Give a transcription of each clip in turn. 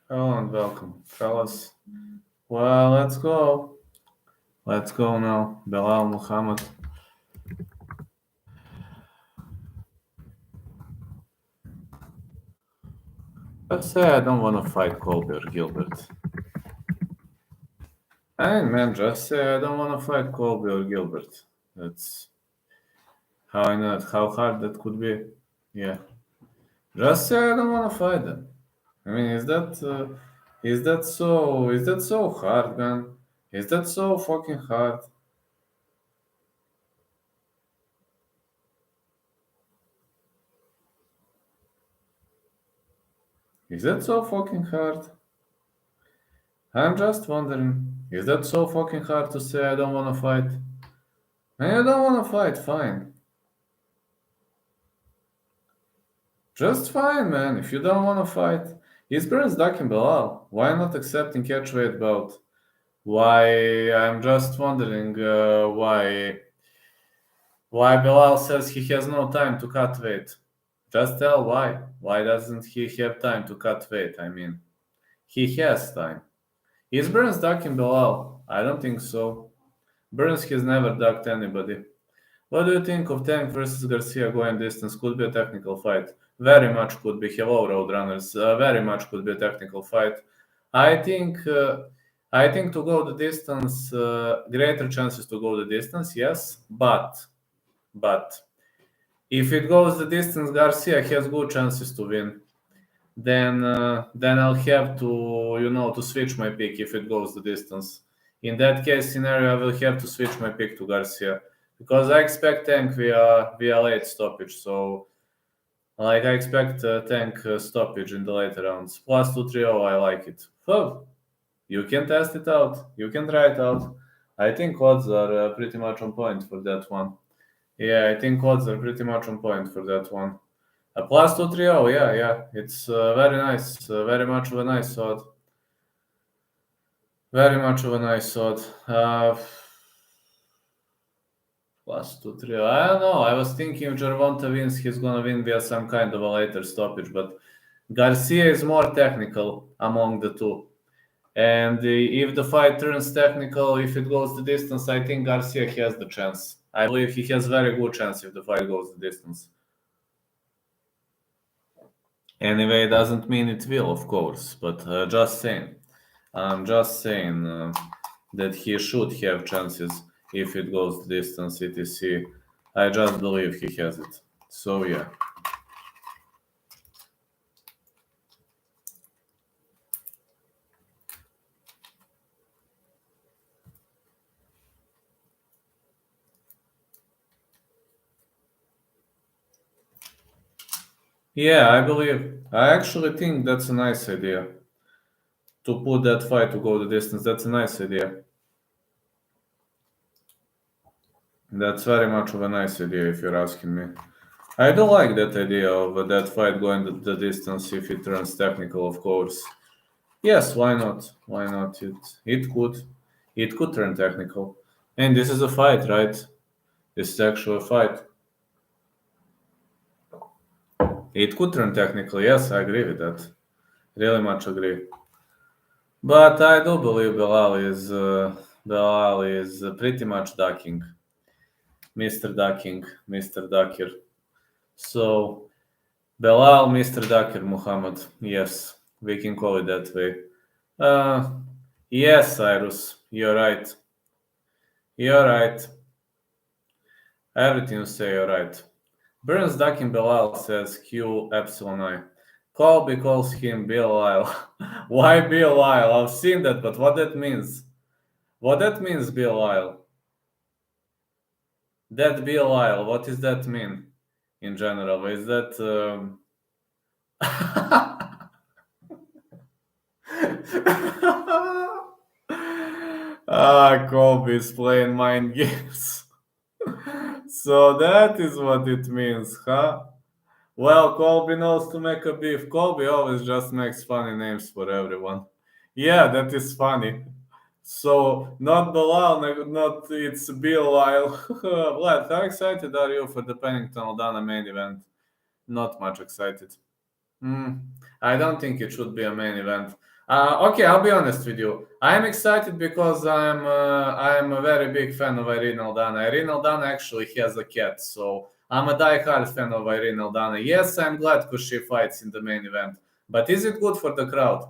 Hello and welcome, fellas. Well, let's go. Let's go now. Belal Muhammad. Let's say I don't want to fight Colby or Gilbert. I mean, man, just say I don't want to fight Colby or Gilbert. That's how I know it, how hard that could be. Yeah. Just say I don't want to fight them. I mean, is that so hard, man? Is that so fucking hard? Is that so fucking hard? I'm just wondering, is that so fucking hard to say I don't wanna fight? I don't wanna fight, fine. Just fine, man. If you don't wanna fight. Is Burns ducking Belal? Why not accepting catchweight bout? Why I'm just wondering why Belal says he has no time to cut weight. Just tell why. Why doesn't he have time to cut weight? I mean, he has time. Is Burns ducking Belal? I don't think so. Burns has never ducked anybody. What do you think of Tank versus Garcia going distance? Could be a technical fight. Very much could be. Hello, Roadrunners. Very much could be a technical fight. I think. I think to go the distance, greater chances to go the distance. Yes, but if it goes the distance, Garcia has good chances to win. Then I'll have to switch my pick if it goes the distance. In that case scenario, I will have to switch my pick to Garcia because I expect Tank via late stoppage. So like I expect Tank stoppage in the later rounds. Plus 230, I like it. Oh, you can test it out. You can try it out. I think odds are pretty much on point for that one. Yeah, I think odds are pretty much on point for that one. A plus 230, yeah. It's very nice. Very much of a nice sword. Very much of a nice sword. Plus 230. I don't know. I was thinking if Gervonta wins, he's gonna win via some kind of a later stoppage, but Garcia is more technical among the two. And if the fight turns technical, if it goes the distance, I think Garcia has the chance. I believe he has very good chance if the fight goes the distance. Anyway, it doesn't mean it will, of course, but just saying. I'm just saying that he should have chances if it goes the distance, etc. I just believe he has it. So yeah. Yeah, I actually think that's a nice idea. To put that fight to go the distance, that's a nice idea. That's very much of a nice idea if you're asking me. I do like that idea of that fight going the distance if it turns technical, of course. Yes, why not? Why not? It could turn technical. And this is a fight, right? This is actually a fight. It could turn technical. Yes, I agree with that. Really much agree. But I do believe Belal is pretty much ducking, Mr. Ducking, Mr. Ducker. So Belal, Mr. Ducker, Muhammad. Yes, we can call it that way. Uh, yes, Cyrus, you're right. You're right. Everything you say, you're right. Burns Ducking Belal says Q Epsilon I. Colby calls him Belal. Why Belal? I've seen that, but what that means? What that means, Belal? That Belal, what does that mean in general? Is that Colby is playing mind games. So that is what it means, huh? Well, Colby knows to make a beef. Colby always just makes funny names for everyone. Yeah, that is funny. So not Bilal, not it's Bilal. Vlad, how excited are you for the Pennington Aldana main event? Not much excited. Hmm. I don't think it should be a main event. Okay, I'll be honest with you. I'm excited because I'm a very big fan of Irene Aldana. Irene Aldana actually has a cat, so I'm a die-hard fan of Irene Aldana. Yes, I'm glad because she fights in the main event. But is it good for the crowd?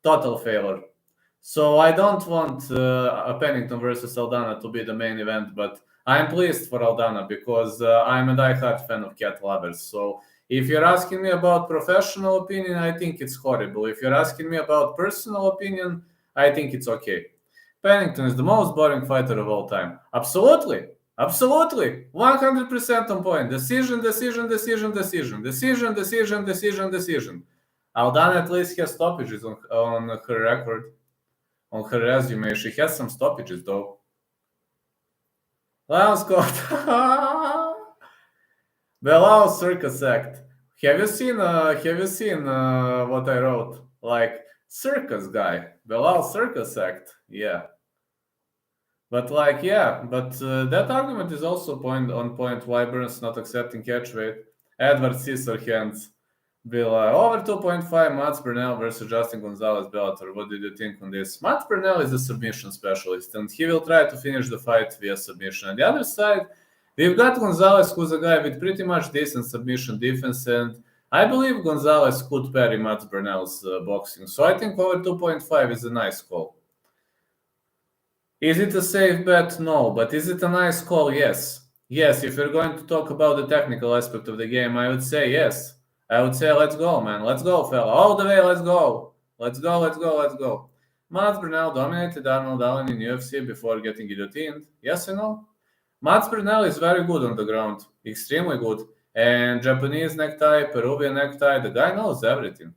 Total failure. So I don't want a Pennington versus Aldana to be the main event, but I'm pleased for Aldana because I'm a die-hard fan of cat lovers. So if you're asking me about professional opinion, I think it's horrible. If you're asking me about personal opinion, I think it's okay. Pennington is the most boring fighter of all time. Absolutely. Absolutely. 100% on point. Decision. Aldana at least has stoppages on her record, on her resume. She has some stoppages though. Let's go. Belal circus act. Have you seen what I wrote? Like circus guy. Belal circus act. Yeah. But that argument is also on point why Burns not accepting catch weight. Edward Scissorhands. Belal over 2.5. Mats Burnell versus Justin Gonzalez Bellator. What did you think on this? Mats Burnell is a submission specialist and he will try to finish the fight via submission. On the other side, we've got Gonzalez, who's a guy with pretty much decent submission defense, and I believe Gonzalez could parry Mats Burnell's boxing. So I think over 2.5 is a nice call. Is it a safe bet? No. But is it a nice call? Yes. Yes, if you're going to talk about the technical aspect of the game, I would say yes. I would say let's go, man. Let's go, fella. All the way, let's go. Let's go. Mats Burnell dominated Arnold Allen in UFC before getting guillotined. Yes or no? Mats Burnell is very good on the ground. Extremely good. And Japanese necktie, Peruvian necktie, the guy knows everything.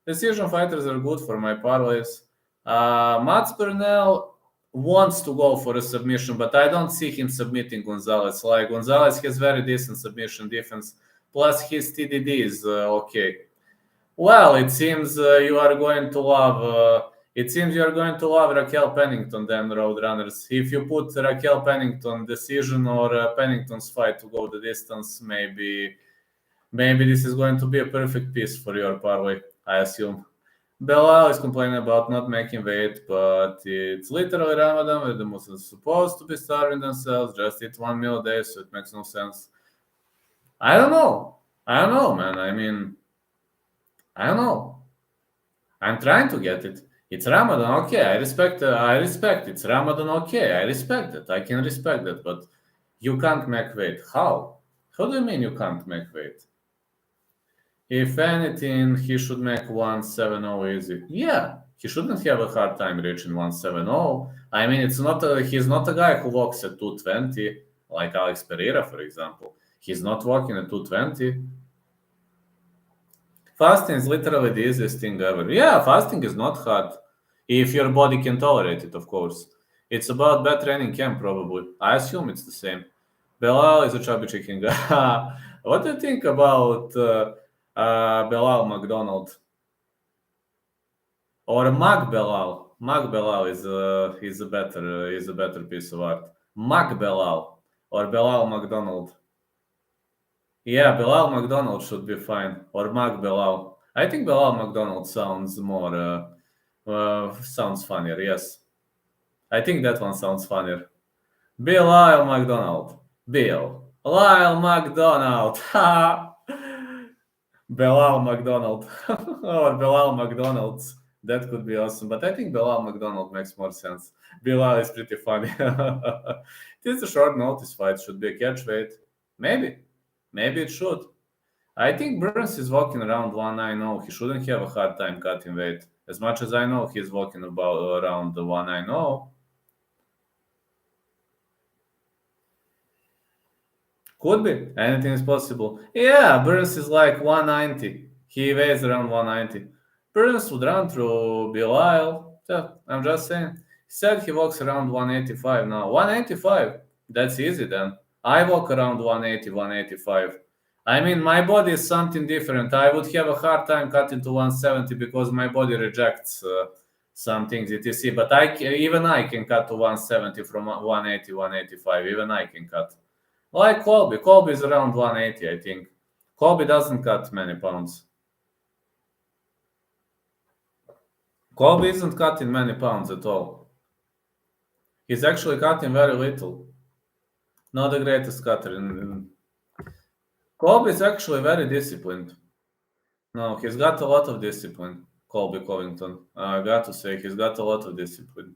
Decision fighters are good for my parlays. Mats Burnell wants to go for a submission, but I don't see him submitting Gonzalez. Like, Gonzalez has very decent submission defense, plus his TDD is okay. Well, it seems you are going to love Raquel Pennington then, Roadrunners. If you put Raquel Pennington decision or Pennington's fight to go the distance, maybe this is going to be a perfect piece for your parlay, I assume. Belal is complaining about not making weight, but it's literally Ramadan where the Muslims are supposed to be starving themselves, just eat 1 meal a day, so it makes no sense. I don't know, man. I mean, I don't know. I'm trying to get it. It's Ramadan, okay, I respect it's Ramadan, okay, I respect it. I can respect it, but you can't make weight. How? How do you mean you can't make weight? If anything, he should make 170 easy. Yeah, he shouldn't have a hard time reaching 170. I mean, he's not a guy who walks at 220, like Alex Pereira, for example. He's not walking at 220. Fasting is literally the easiest thing ever. Yeah, fasting is not hard. If your body can tolerate it, of course. It's about bad training camp, probably. I assume it's the same. Belal is a chubby chicken guy. What do you think about Belal McDonald? Or Mag Belal? Mag Belal is a better piece of art. Mag Belal or Belal McDonald. Yeah, Belal McDonald should be fine. Or Mag Belal. I think Belal McDonald sounds more sounds funnier, yes. I think that one sounds funnier. Belal McDonald. Lyle McDonald. Belal McDonald. Or Belal McDonald's. That could be awesome. But I think Belal McDonald makes more sense. Belal is pretty funny. It is a short notice fight. Should be a catch weight. Maybe. Maybe it should. I think Burns is walking around 190. He shouldn't have a hard time cutting weight. As much as I know, he's walking around the 190. Could be. Anything is possible. Yeah, Burns is like 190. He weighs around 190. Burns would run through Belal. Yeah, I'm just saying. He said he walks around 185 now. 185? That's easy then. I walk around 180, 185. I mean, my body is something different. I would have a hard time cutting to 170 because my body rejects some things, etc. But even I can cut to 170 from 180, 185. Even I can cut. Like Colby. Colby is around 180, I think. Colby doesn't cut many pounds. Colby isn't cutting many pounds at all. He's actually cutting very little. Not the greatest cutter. Colby is actually very disciplined. No, he's got a lot of discipline, Colby Covington. I got to say, he's got a lot of discipline.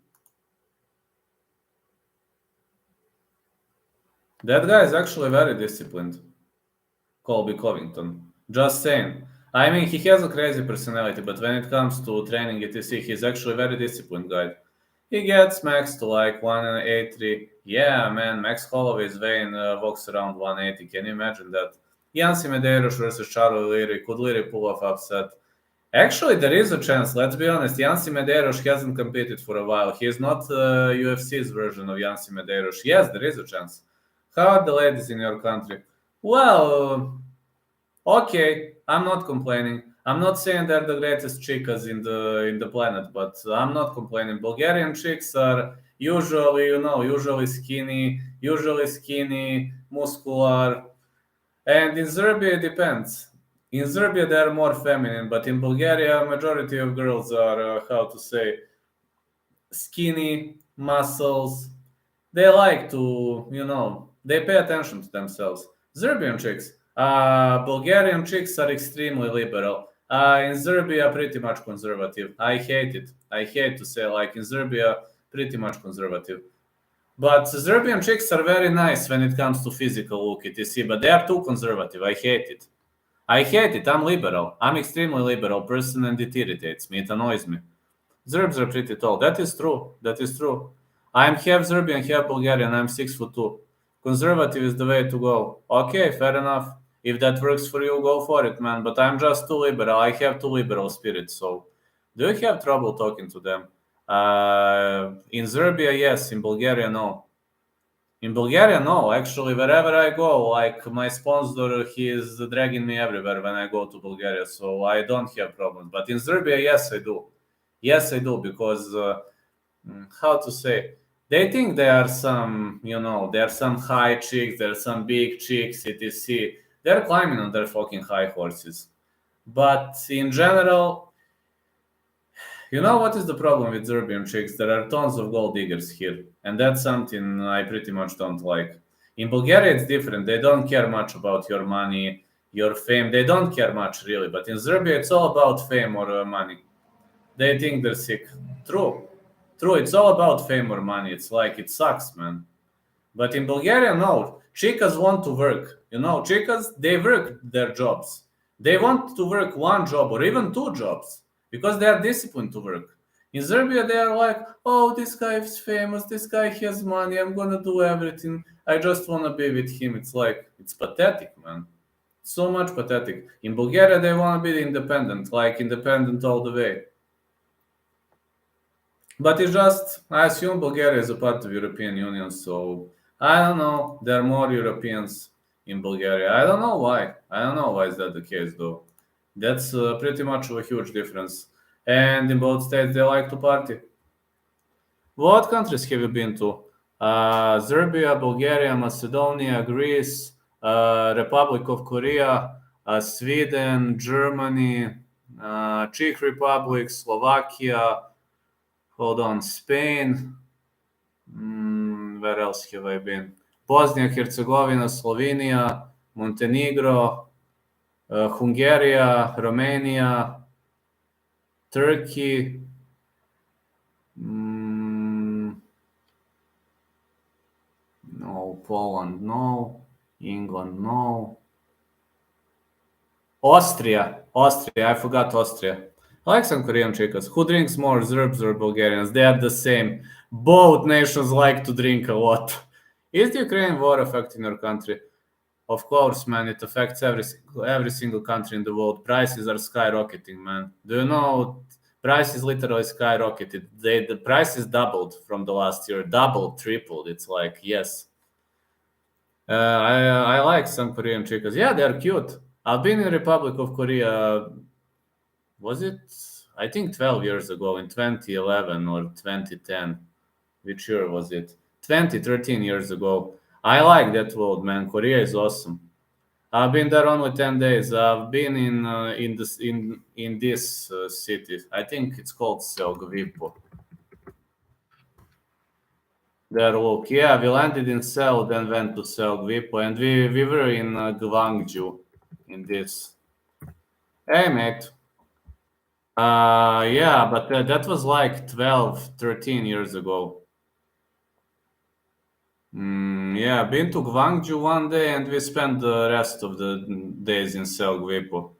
That guy is actually very disciplined, Colby Covington. Just saying. I mean, he has a crazy personality, but when it comes to training etc., he's actually a very disciplined guy. He gets max to like 183. Yeah, man, Max Holloway's weighing walks around 180. Can you imagine that? Yancy Medeiros versus Charlie Leary. Could Leary pull off upset? Actually, there is a chance. Let's be honest. Yancy Medeiros hasn't competed for a while. He is not UFC's version of Yancy Medeiros. Yes, there is a chance. How are the ladies in your country? Well, okay. I'm not complaining. I'm not saying they're the greatest chicas in the planet, but I'm not complaining. Bulgarian chicks are usually skinny, muscular, and in Serbia it depends. In Serbia they are more feminine, but in Bulgaria majority of girls are skinny, muscles. They like to, they pay attention to themselves. Serbian chicks, Bulgarian chicks are extremely liberal. In Serbia, pretty much conservative. I hate it. I hate to say, like, in Serbia, pretty much conservative. But Serbian chicks are very nice when it comes to physical look, etc. But they are too conservative. I hate it. I hate it. I'm liberal. I'm extremely liberal person, and it irritates me. It annoys me. Serbs are pretty tall. That is true. That is true. I'm half Serbian, half Bulgarian. I'm 6'2". Conservative is the way to go. Okay, fair enough. If that works for you, go for it, man. But I'm just too liberal. I have too liberal spirit. So, do you have trouble talking to them? In Serbia, yes. In Bulgaria, no. In Bulgaria, no. Actually, wherever I go, like my sponsor, he is dragging me everywhere when I go to Bulgaria. So I don't have problems. But in Serbia, yes, I do. Yes, I do. Because, how to say, they think there are some, there are some high chicks, there are some big chicks, etc. They're climbing on their fucking high horses. But in general, you know what is the problem with Serbian chicks? There are tons of gold diggers here. And that's something I pretty much don't like. In Bulgaria, it's different. They don't care much about your money, your fame. They don't care much, really. But in Serbia, it's all about fame or money. They think they're sick. True. It's all about fame or money. It's like, it sucks, man. But in Bulgaria, no. Chicas want to work. Chicas, they work their jobs. They want to work one job or even two jobs because they are disciplined to work. In Serbia, they are like, oh, this guy is famous. This guy has money. I'm going to do everything. I just want to be with him. It's like, it's pathetic, man. So much pathetic. In Bulgaria, they want to be independent, like independent all the way. But it's just, I assume Bulgaria is a part of European Union, so I don't know. There are more Europeans in Bulgaria. I don't know why. I don't know why is that the case, though. That's pretty much a huge difference. And in both states, they like to party. What countries have you been to? Serbia, Bulgaria, Macedonia, Greece, Republic of Korea, Sweden, Germany, Czech Republic, Slovakia. Hold on, Spain. Where else have I been? Bosnia, Herzegovina, Slovenia, Montenegro, Hungary, Romania, Turkey. No, Poland, no. England, no. Austria. I forgot Austria. I like some Korean chicas. Who drinks more, Serbs or Bulgarians? They are the same. Both nations like to drink a lot. Is the Ukraine war affecting your country? Of course, man. It affects every single country in the world. Prices are skyrocketing, man. Do you know? Prices literally skyrocketed. The prices doubled from the last year. Doubled, tripled. It's like, yes. I like some Korean chicas. Yeah, they're cute. I've been in Republic of Korea. Was it? I think 12 years ago, in 2011 or 2010. Which year was it? 13 years ago. I like that world, man. Korea is awesome. I've been there only 10 days. I've been in this city. I think it's called Selgvipo. There, look, yeah, we landed in Seoul, then went to Selgvipo, and we were in Gwangju in this. Hey, mate. Yeah, but that was like 12, 13 years ago. Yeah, been to Gwangju one day, and we spent the rest of the days in Selgvipo.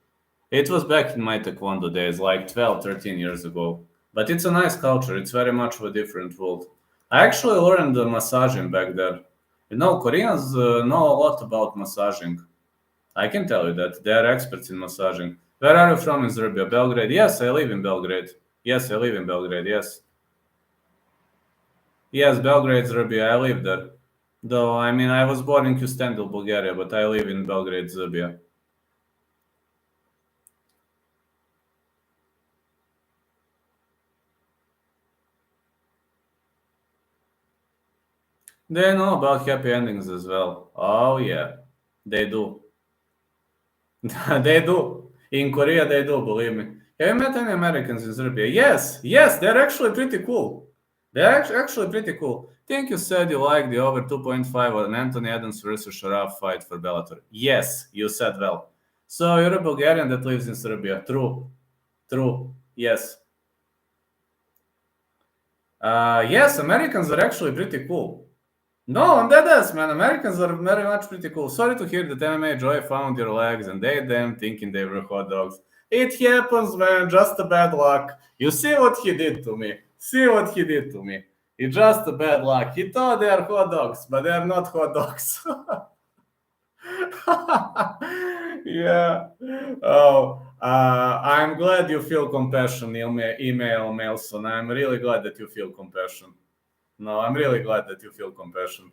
It was back in my taekwondo days, like 12, 13 years ago. But it's a nice culture. It's very much of a different world. I actually learned massaging back there. You know, Koreans know a lot about massaging. I can tell you that. They are experts in massaging. Where are you from in Serbia? Belgrade? Yes, I live in Belgrade. Yes, I live in Belgrade, yes. Yes, Belgrade, Serbia. I live there. Though, I mean, I was born in Kustendil, Bulgaria, but I live in Belgrade, Serbia. They know about happy endings as well. Oh, yeah, they do. They do. In Korea, they do, believe me. Have you met any Americans in Serbia? Yes, yes, they're actually pretty cool. They're actually pretty cool. Think you said you liked the over 2.5 on Anthony Adams versus Sharaf fight for Bellator. Yes, you said well. So you're a Bulgarian that lives in Serbia. True. True. Yes. Yes, Americans are actually pretty cool. No, I'm dead ass, man. Americans are very much pretty cool. Sorry to hear that MMA Joy found your legs and they them thinking they were hot dogs. It happens, man. Just a bad luck. You see what he did to me. See what he did to me. It's just a bad luck. He thought they are hot dogs, but they are not hot dogs. Yeah. Oh, I'm glad you feel compassion, email Melson. I'm really glad that you feel compassion. No, I'm really glad that you feel compassion.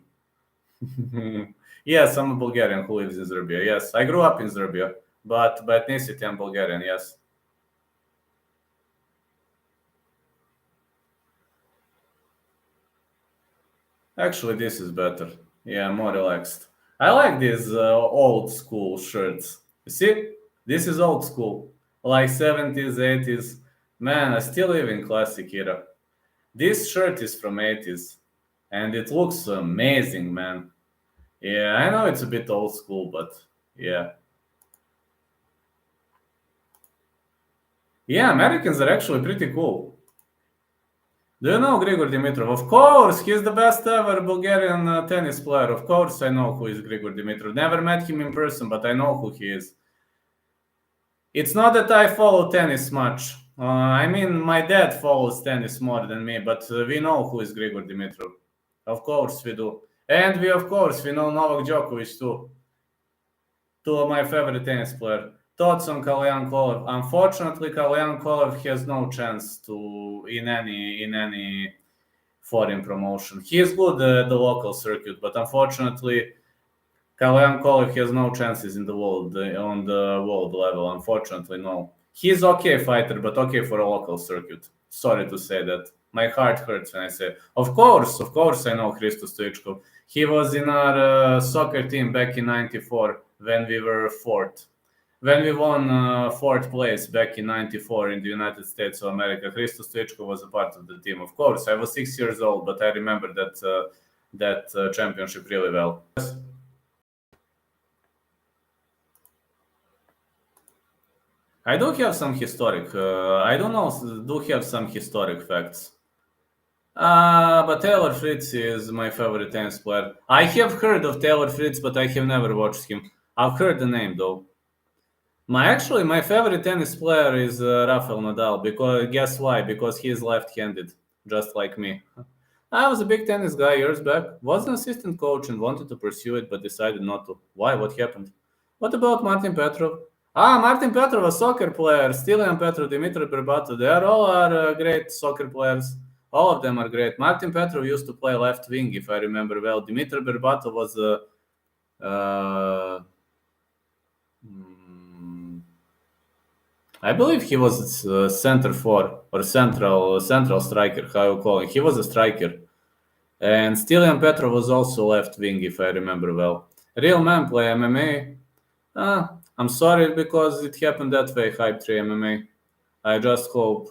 Yes, I'm a Bulgarian who lives in Serbia. Yes, I grew up in Serbia, but by ethnicity I'm Bulgarian. Yes. Actually, this is better. Yeah, more relaxed. I like these old school shirts. You see, this is old school, like 70s, 80s. Man, I still live in classic era. This shirt is from 80s, and it looks amazing, man. Yeah, I know it's a bit old school, but yeah. Yeah, Americans are actually pretty cool. Do you know Grigor Dimitrov? Of course, he's the best ever Bulgarian tennis player. Of course, I know who is Grigor Dimitrov. Never met him in person, but I know who he is. It's not that I follow tennis much. I mean, my dad follows tennis more than me, but we know who is Grigor Dimitrov. Of course, we do. And we, of course, we know Novak Djokovic too. Two of my favorite tennis players. Thoughts on Kalyan Kolev? Unfortunately, Kalyan Kolev has no chance to in any foreign promotion. He is good at the local circuit, but unfortunately, Kalyan Kolev has no chances in the world on the world level. Unfortunately, no. He's okay fighter, but okay for a local circuit. Sorry to say that. My heart hurts when I say. Of course, I know Christos Stoichkov. He was in our soccer team back in '94 when we were fourth. When we won fourth place back in '94 in the United States of America, Christos Stoichkov was a part of the team. Of course, I was 6 years old, but I remember that championship really well. I do have some historic. I don't know. Do have some historic facts. But Taylor Fritz is my favorite tennis player. I have heard of Taylor Fritz, but I have never watched him. I've heard the name though. My favorite tennis player is Rafael Nadal. Because guess why? Because he is left-handed, just like me. I was a big tennis guy years back. Was an assistant coach and wanted to pursue it, but decided not to. Why? What happened? What about Martin Petrov? Martin Petrov, a soccer player. Stilian Petrov, Dmitry Berbatov. They are all great soccer players. All of them are great. Martin Petrov used to play left wing, if I remember well. Dmitry Berbatov was I believe he was center for or central striker, how you call it. He was a striker. And Stilian Petrov was also left wing, if I remember well. Real men play MMA. I'm sorry because it happened that way, Hype 3 MMA. I just hope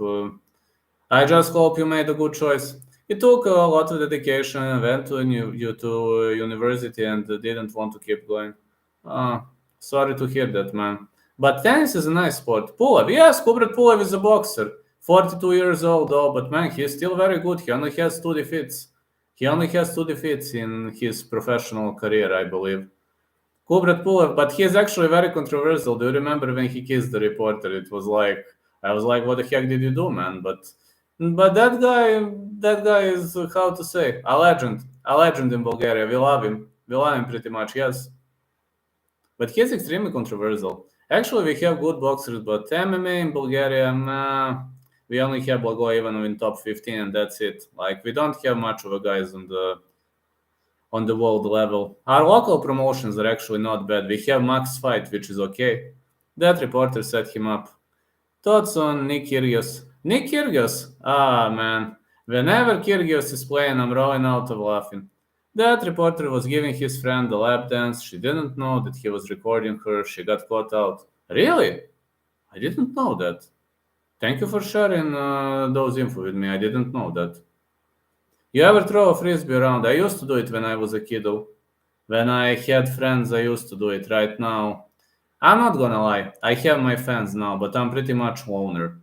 you made a good choice. It took a lot of dedication and went to university and didn't want to keep going. Uh, Sorry to hear that, man. But tennis is a nice sport. Pulev, yes, Kubrat Pulev is a boxer. 42 years old, though, but man, he's still very good. He only has two defeats. He only has two defeats in his professional career, I believe. Gilbert, but he's actually very controversial. Do you remember when he kissed the reporter? It was like I was like, "What the heck did you do, man?" But that guy is how to say a legend in Bulgaria. We love him pretty much, yes. But he's extremely controversial. Actually, we have good boxers, but MMA in Bulgaria, nah, we only have Blago Ivanov in top 15, and that's it. Like we don't have much of a guys on the world level. Our local promotions are actually not bad. We have Max Fight, which is okay. That reporter set him up. Thoughts on Nick Kyrgios? Nick Kyrgios? Ah, man. Whenever Kyrgios is playing, I'm rolling out of laughing. That reporter was giving his friend a lap dance. She didn't know that he was recording her. She got caught out. Really? I didn't know that. Thank you for sharing those info with me. I didn't know that. You ever throw a frisbee around? I used to do it when I was a kiddo. When I had friends, I used to do it. Right now, I'm not gonna lie. I have my fans now, but I'm pretty much loner.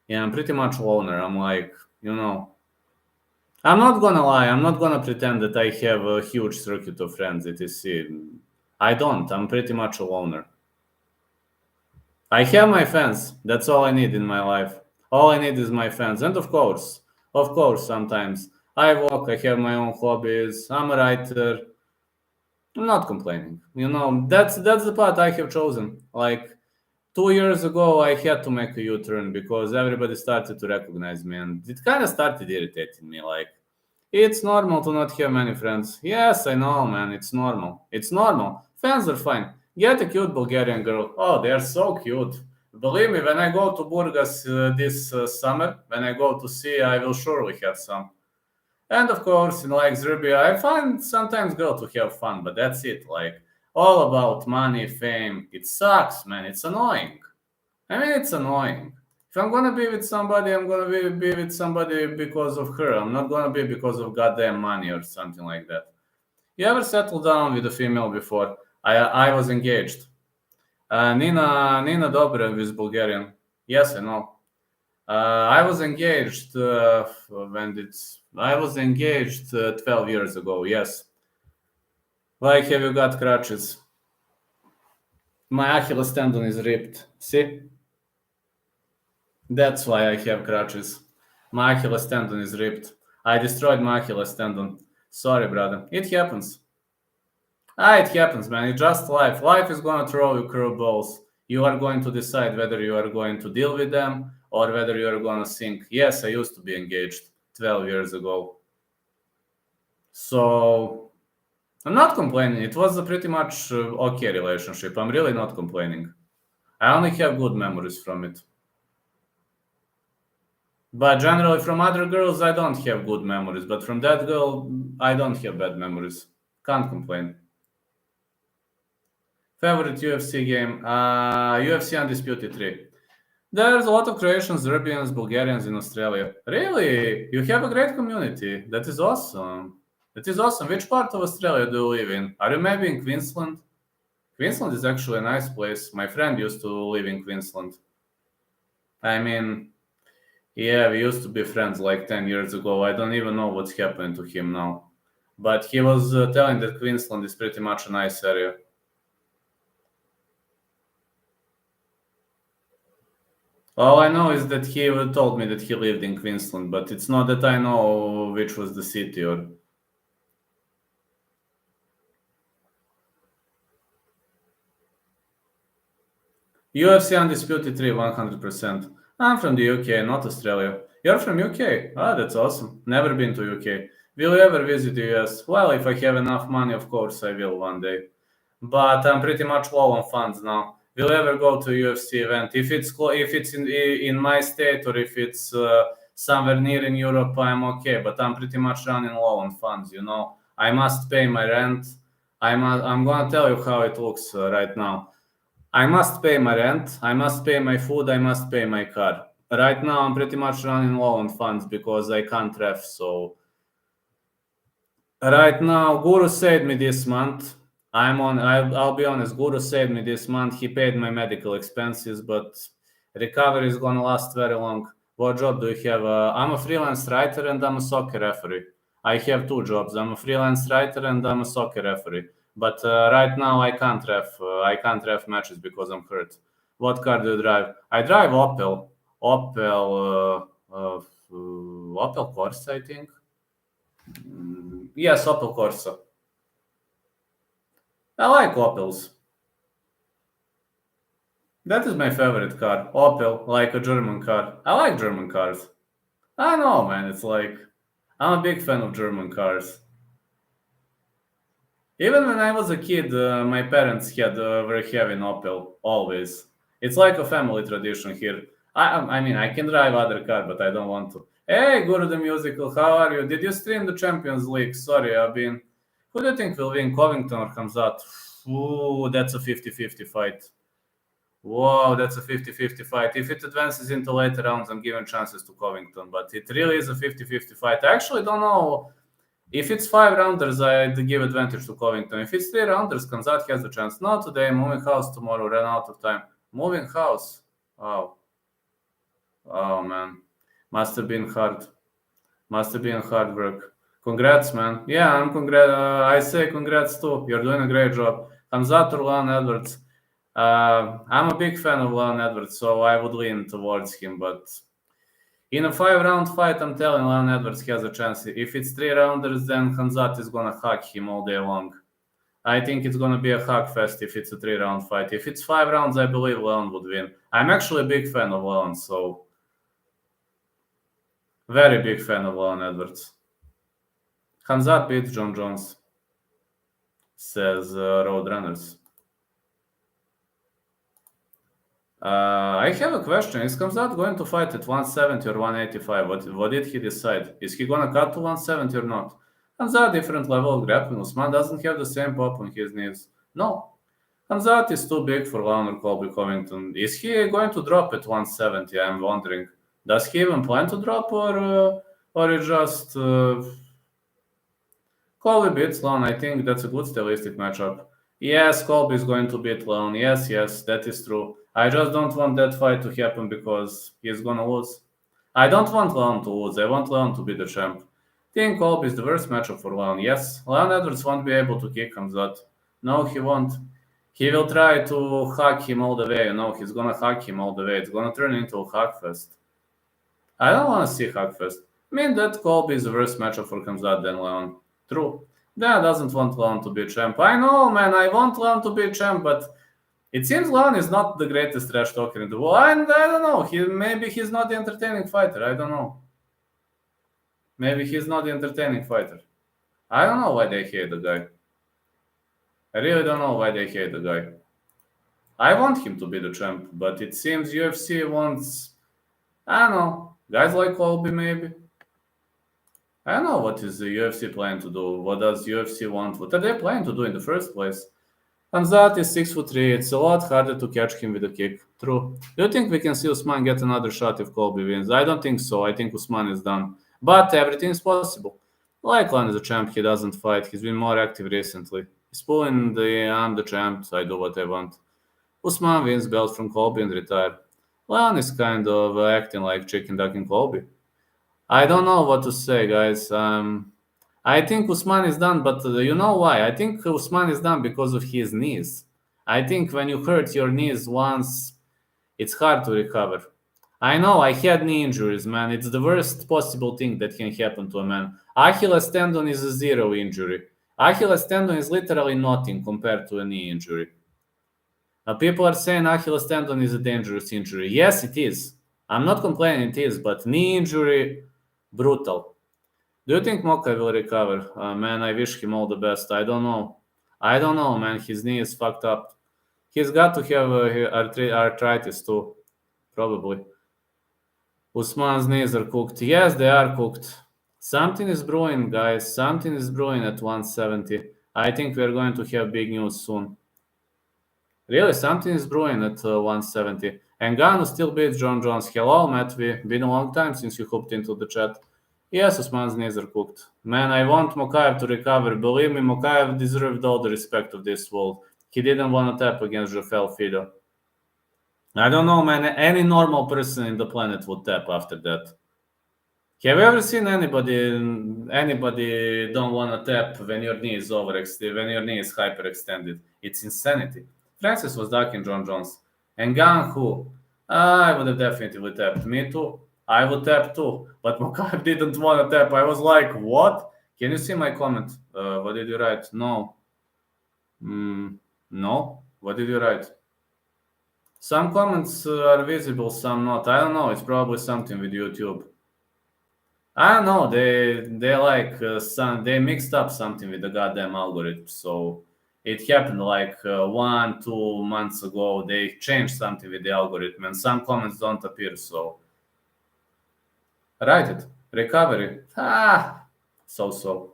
Yeah, I'm pretty much loner. I'm like, I'm not gonna lie. I'm not gonna pretend that I have a huge circuit of friends, etc. I don't. I'm pretty much a loner. I have my fans. That's all I need in my life. All I need is my fans. And of course, sometimes I walk, I have my own hobbies. I'm a writer. I'm not complaining. That's the path I have chosen. Like 2 years ago, I had to make a U-turn because everybody started to recognize me, and it kind of started irritating me. Like, it's normal to not have many friends. Yes, I know, man. It's normal. It's normal. Fans are fine. Get a cute Bulgarian girl. Oh, they're so cute. Believe me, when I go to Burgas this summer, when I go to see, I will surely have some. And of course, in like Serbia, I find sometimes girl to have fun, but that's it. Like all about money, fame. It sucks, man. It's annoying. I mean, it's annoying. If I'm gonna be with somebody, I'm gonna be with somebody because of her. I'm not gonna be because of goddamn money or something like that. You ever settled down with a female before? I was engaged. Nina Dobrev is Bulgarian. Yes, I know. I was engaged I was engaged 12 years ago. Yes. Why have you got crutches? My Achilles tendon is ripped. See? That's why I have crutches. My Achilles tendon is ripped. I destroyed my Achilles tendon. Sorry, brother. It happens. It happens, man. It's just life. Life is going to throw you curveballs. You are going to decide whether you are going to deal with them or whether you are going to sink. Yes, I used to be engaged 12 years ago. So I'm not complaining. It was a pretty much okay relationship. I'm really not complaining. I only have good memories from it. But generally, from other girls, I don't have good memories. But from that girl, I don't have bad memories. Can't complain. Favorite UFC game? UFC Undisputed 3. There's a lot of Croatians, Serbians, Bulgarians in Australia. Really? You have a great community. That is awesome. That is awesome. Which part of Australia do you live in? Are you maybe in Queensland? Queensland is actually a nice place. My friend used to live in Queensland. I mean, yeah, we used to be friends like 10 years ago. I don't even know what's happening to him now. But he was telling that Queensland is pretty much a nice area. All I know is that he told me that he lived in Queensland, but it's not that I know which was the city or. UFC Undisputed 3, 100%. I'm from the UK, not Australia. You're from UK? That's awesome. Never been to UK. Will you ever visit the US? Well, if I have enough money, of course I will one day. But I'm pretty much low on funds now. Will you ever go to a UFC event? If it's in my state or if it's somewhere near in Europe, I'm okay. But I'm pretty much running low on funds. I must pay my rent. I'm gonna tell you how it looks right now. I must pay my rent, I must pay my food, I must pay my car. Right now, I'm pretty much running low on funds because I can't ref. So right now, Guru saved me this month. I'll be honest. Guru saved me this month. He paid my medical expenses, but recovery is gonna last very long. What job do you have? I'm a freelance writer and I'm a soccer referee. I have two jobs. I'm a freelance writer and I'm a soccer referee. But right now I can't ref. I can't ref matches because I'm hurt. What car do you drive? I drive Opel. Opel Corsa, I think. Yes, Opel Corsa. I like Opels. That is my favorite car. Opel, like a German car. I like German cars. I know, man. It's like I'm a big fan of German cars. Even when I was a kid, my parents had very heavy Opel always. It's like a family tradition here. I mean, I can drive other car, but I don't want to. Hey, Guru the Musical, how are you? Did you stream the Champions League? Sorry, I've been. Who do you think will win, Covington or Hamzat? Ooh, that's a 50-50 fight. Whoa, that's a 50-50 fight. If it advances into later rounds, I'm giving chances to Covington, but it really is a 50-50 fight. I actually don't know. If it's 5 rounders, I'd give advantage to Covington. If it's 3 rounders, Kanzat has a chance. Not today, moving house tomorrow, ran out of time. Moving house. Wow. Oh, man. Must have been hard. Must have been hard work. Congrats, man. Yeah, I say congrats too. You're doing a great job. Hamzat or Leon Edwards. I'm a big fan of Leon Edwards, so I would lean towards him. But in a 5-round fight, I'm telling Leon Edwards has a chance. If it's 3 rounders, then Hamzat is gonna hack him all day long. I think it's gonna be a hack fest if it's a 3-round fight. If it's 5 rounds, I believe Leon would win. I'm actually a big fan of Leon, so very big fan of Leon Edwards. Hamzat beats John Jones, says Roadrunners. I have a question. Is Hamzat going to fight at 170 or 185? What did he decide? Is he going to cut to 170 or not? Hamzat, different level of grappling. Usman doesn't have the same pop on his knees. No. Hamzat is too big for Leon or Colby Covington. Is he going to drop at 170? I'm wondering. Does he even plan to drop or is just... Colby beats Leon. I think that's a good stylistic matchup. Yes, Colby is going to beat Leon. Yes, that is true. I just don't want that fight to happen because he's gonna lose. I don't want Leon to lose. I want Leon to be the champ. I think Colby is the worst matchup for Leon. Yes, Leon Edwards won't be able to kick Hamzat. No, he won't. He will try to hack him all the way. He's gonna hack him all the way. It's gonna turn into a hack fest. I don't want to see hack fest. I mean that Colby is the worst matchup for Hamzat than Leon. True. Dad doesn't want Leon to be champ. I know, man. I want Leon to be champ, but it seems Leon is not the greatest trash talker in the world. I don't know. Maybe he's not the entertaining fighter. I don't know. Maybe he's not the entertaining fighter. I don't know why they hate the guy. I really don't know why they hate the guy. I want him to be the champ, but it seems UFC wants... I don't know. Guys like Colby, maybe. I don't know what is the UFC planning to do. What does UFC want? What are they planning to do in the first place? Hamzat is 6'3". It's a lot harder to catch him with a kick. True. Do you think we can see Usman get another shot if Colby wins? I don't think so. I think Usman is done. But everything is possible. Like Leon is a champ. He doesn't fight. He's been more active recently. He's pulling the I'm the champ, so I do what I want. Usman wins belt from Colby and retire. Leon is kind of acting like chicken ducking Colby. I don't know what to say, guys. I think Usman is done, but you know why? I think Usman is done because of his knees. I think when you hurt your knees once, it's hard to recover. I know I had knee injuries, man. It's the worst possible thing that can happen to a man. Achilles tendon is a 0 injury. Achilles tendon is literally nothing compared to a knee injury. People are saying Achilles tendon is a dangerous injury. Yes, it is. I'm not complaining it is, but knee injury, brutal. Do you think Mokai will recover? Man, I wish him all the best. I don't know. Man. His knee is fucked up. He's got to have arthritis too, probably. Usman's knees are cooked. Yes, they are cooked. Something is brewing, guys. Something is brewing at 170. I think we're going to have big news soon. Really, something is brewing at 170. And Ganu still beats John Jones. Hello, Matt. Been a long time since you hopped into the chat. Yes, Usman's knees are cooked. Man, I want Mokaev to recover. Believe me, Mokaev deserved all the respect of this world. He didn't want to tap against Rafael Fido. I don't know, man. Any normal person in the planet would tap after that. Have you ever seen anybody don't want to tap when your knee is overextended, when your knee is hyperextended? It's insanity. Francis was ducking John Jones. And Gang Hu, I would have definitely tapped. Me too. I would tap too. But Mokaev didn't want to tap. I was like, what? Can you see my comment? What did you write? No. No? What did you write? Some comments are visible, some not. I don't know. It's probably something with YouTube. I don't know. They like they mixed up something with the goddamn algorithm. So it happened like 1-2 months ago. They changed something with the algorithm, and some comments don't appear. So write it. Recovery. So.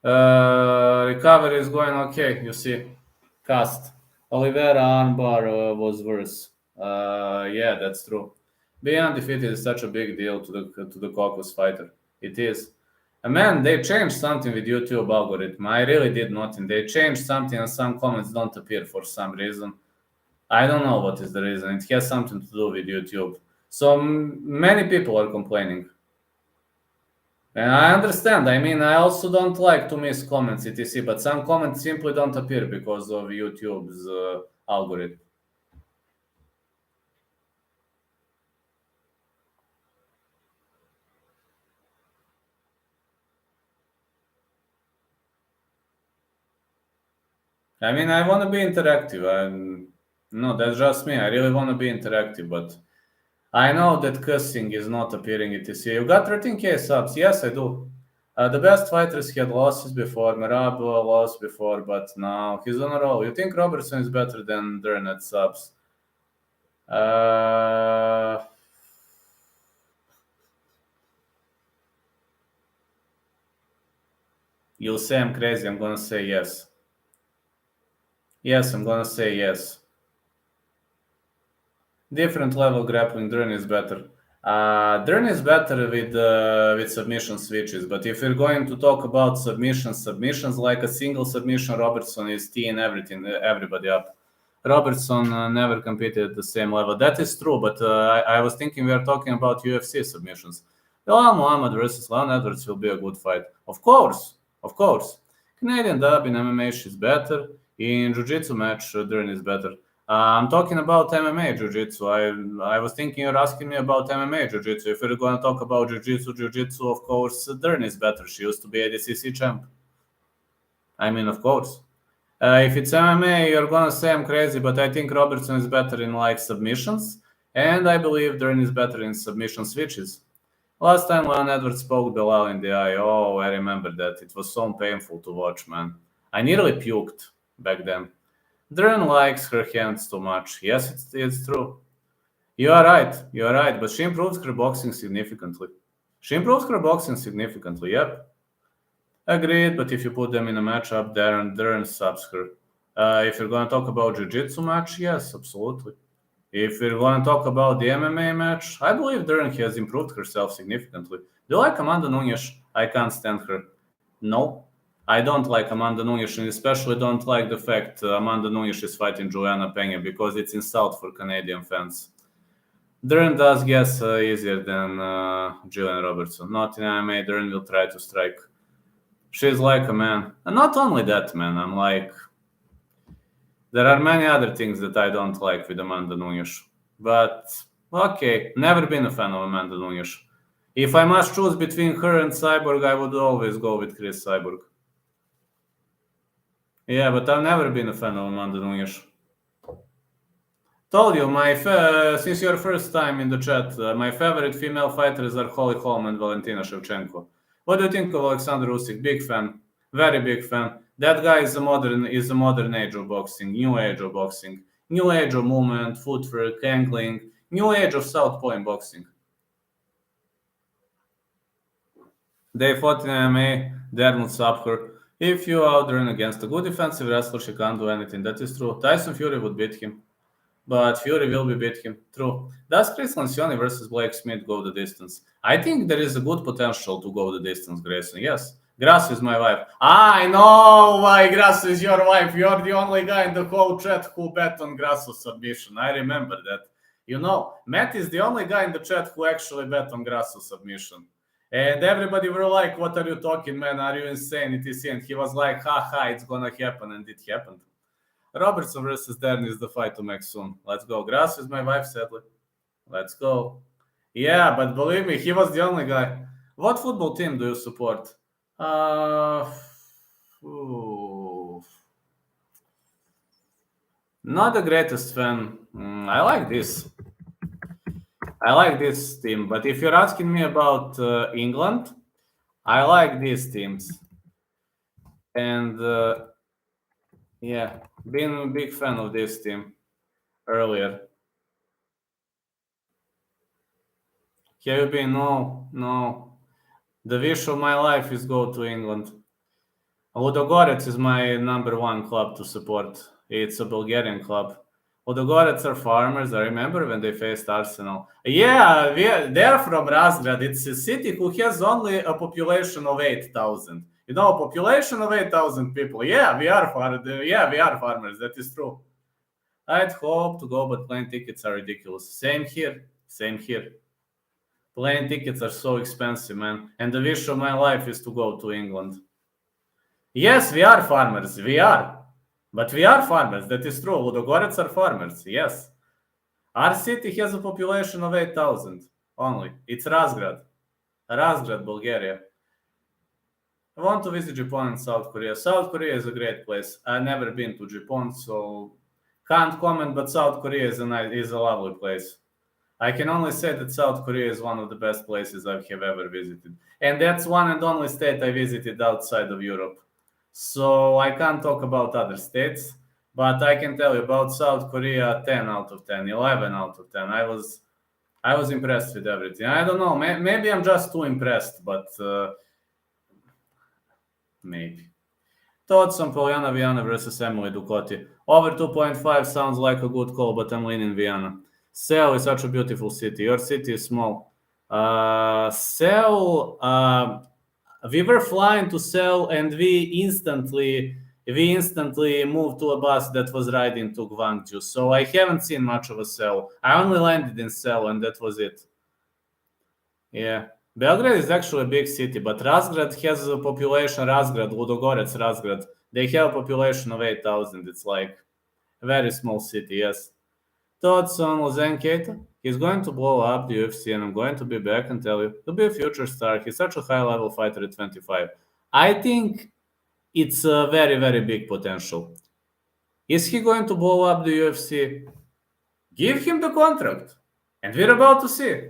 Recovery is going okay. You see, cast. Oliveira armbar was worse. Yeah, that's true. Being undefeated is such a big deal to the caucus fighter. It is. And man, they changed something with YouTube algorithm. I really did nothing. They changed something and some comments don't appear for some reason. I don't know what is the reason. It has something to do with YouTube. So many people are complaining. And I understand. I mean, I also don't like to miss comments, etc. But some comments simply don't appear because of YouTube's algorithm. I mean, I want to be interactive. No, that's just me. I really want to be interactive, but I know that cussing is not appearing, etc. You got 13k subs. Yes, I do. The best fighters had losses before. Merab lost before, but now he's on a roll. You think Robertson is better than Dern at subs? You'll say I'm crazy. I'm gonna say yes. Yes, I'm gonna say yes. Different level grappling. Dern is better. Dern is better with submission switches, but if you're going to talk about submissions like a single submission, Robertson is teeing everybody up. Robertson never competed at the same level. That is true, but I was thinking we are talking about UFC submissions. Belal Muhammad versus Leon Edwards will be a good fight. Of course. Canadian dub in MMA is better. In Jiu-Jitsu match, Dern is better. I'm talking about MMA Jiu-Jitsu. I was thinking you're asking me about MMA Jiu-Jitsu. If we're going to talk about Jiu-Jitsu, of course, Dern is better. She used to be ADCC champ. I mean, of course. If it's MMA, you're going to say I'm crazy, but I think Robertson is better in like submissions, and I believe Dern is better in submission switches. Last time Leon Edwards spoke Belal in the eye. Oh, I remember that. It was so painful to watch, man. I nearly puked back then. Dern likes her hands too much. Yes, it's true. You are right. But she improves her boxing significantly. Yep. Agreed, but if you put them in a matchup, Dern subs her. If you're going to talk about Jiu-Jitsu match, yes, absolutely. If we're going to talk about the MMA match, I believe Dern has improved herself significantly. Do you like Amanda Nunes? I can't stand her. No, I don't like Amanda Nunes, and especially don't like the fact Amanda Nunes is fighting Juliana Pena because it's insult for Canadian fans. Dern does guess easier than Jillian Robertson. Not in MMA, Dern will try to strike. She's like a man. And not only that, man, I'm like... There are many other things that I don't like with Amanda Nunes. But, okay, never been a fan of Amanda Nunes. If I must choose between her and Cyborg, I would always go with Chris Cyborg. Yeah, but I've never been a fan of Amanda Nunes. Told you, since your first time in the chat, my favorite female fighters are Holly Holm and Valentina Shevchenko. What do you think of Alexander Usyk? Big fan, very big fan. That guy is a modern age of boxing, new age of boxing, new age of movement, footwork, angling, new age of southpaw in boxing. They fought in MMA, Dermot Sapper. If you outrun against a good defensive wrestler, she can't do anything. That is true. Tyson Fury would beat him, but Fury will be beat him. True. Does Chris Lencioni versus Blake Smith go the distance? I think there is a good potential to go the distance, Grayson. Yes. Grass is my wife. I know why Grass is your wife. You're the only guy in the whole chat who bet on Grass's submission. I remember that. You know, Matt is the only guy in the chat who actually bet on Grass's submission. And everybody were like, what are you talking, man? Are you insane? It is. And he was like, ha, it's gonna happen. And it happened. Robertson versus Dern is the fight to make soon. Let's go. Grass is my wife, sadly. Let's go. Yeah, but believe me, he was the only guy. What football team do you support? Not the greatest fan. I like this. I like this team. But if you're asking me about England, I like these teams. And yeah, been a big fan of this team earlier. Have you been? No. The wish of my life is go to England. Ludogorets is my number one club to support. It's a Bulgarian club. Ludogorets are farmers. I remember when they faced Arsenal. Yeah, they're from Razgrad. It's a city who has only a population of 8,000. You know, a population of 8,000 people. Yeah, we are farmers. That is true. I'd hope to go, but plane tickets are ridiculous. Same here. Plane tickets are so expensive, man. And the wish of my life is to go to England. Yes, we are farmers. We are. But we are farmers. That is true. Ludogorets are farmers. Yes. Our city has a population of 8,000 only. It's Razgrad. Razgrad, Bulgaria. I want to visit Japan and South Korea. South Korea is a great place. I've never been to Japan, so can't comment, but South Korea is a lovely place. I can only say that South Korea is one of the best places I have ever visited. And that's one and only state I visited outside of Europe. So I can't talk about other states, but I can tell you about South Korea, 10 out of 10, 11 out of 10. I was impressed with everything. I don't know, maybe I'm just too impressed, but maybe. Thoughts on Poljana Viana versus Emily Ducote. Over 2.5 sounds like a good call, but I'm leaning Viana. Seoul is such a beautiful city. Your city is small. Seoul, we were flying to Seoul and we instantly moved to a bus that was riding to Gwangju. So I haven't seen much of a Seoul. I only landed in Seoul and that was it. Yeah. Belgrade is actually a big city, but Razgrad has a population, Ludogorets, Razgrad. They have a population of 8,000. It's like a very small city, yes. Thoughts on Lausanne Keita? He's going to blow up the UFC, and I'm going to be back and tell you, he'll be a future star. He's such a high-level fighter at 25. I think it's a very, very big potential. Is he going to blow up the UFC? Give him the contract, and we're about to see.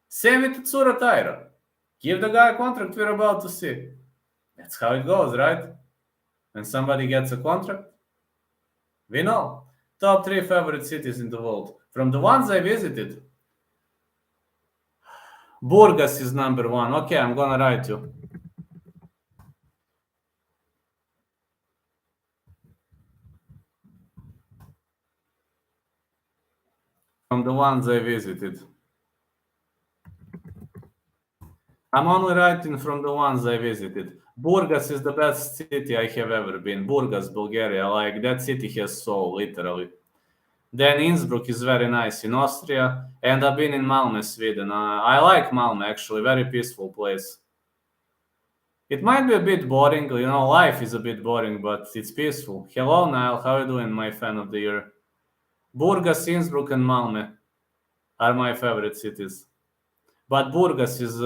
Same with Tsura Taira. Give the guy a contract, we're about to see. That's how it goes, right? When somebody gets a contract, we know. Top 3 favorite cities in the world. From the ones I visited, Burgas is number 1. Okay, I'm gonna write you. From the ones I visited. I'm only writing from the ones I visited. Burgas is the best city I have ever been. Burgas, Bulgaria. Like, that city has soul, literally. Then Innsbruck is very nice in Austria. And I've been in Malmö, Sweden. I like Malmö, actually. Very peaceful place. It might be a bit boring. You know, life is a bit boring, but it's peaceful. Hello, Niall. How are you doing, my fan of the year? Burgas, Innsbruck, and Malmö are my favorite cities. But Burgas is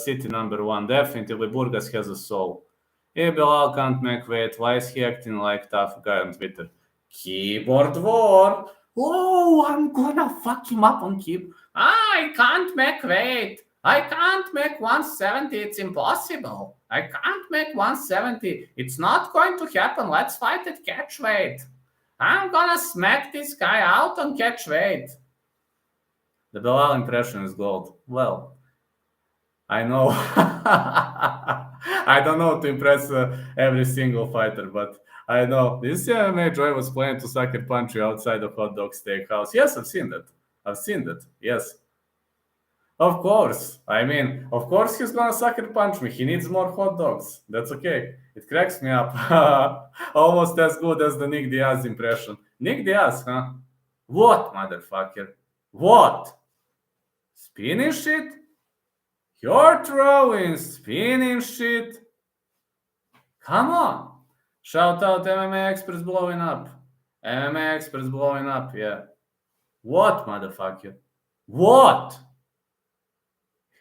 city number 1. Definitely, Burgas has a soul. Hey, Belal can't make weight. Why is he acting like tough guy on Twitter? Keyboard war. Oh, I'm gonna fuck him up on keyboard. I can't make weight. I can't make 170. It's impossible. I can't make 170. It's not going to happen. Let's fight at catch weight. I'm gonna smack this guy out on catch weight. The Belal impression is gold. Well, I know. I don't know to impress every single fighter, but I know this MMA Joy was planning to sucker punch you outside the hot dog steakhouse. Yes, I've seen that. I've seen that. Yes. Of course. I mean, of course he's gonna sucker punch me. He needs more hot dogs. That's okay. It cracks me up. Almost as good as the Nick Diaz impression. Nick Diaz, huh? What, motherfucker? What? Spinning shit? You're throwing spinning shit? Come on. Shout out MMA experts blowing up. MMA experts blowing up, yeah. What, motherfucker? What?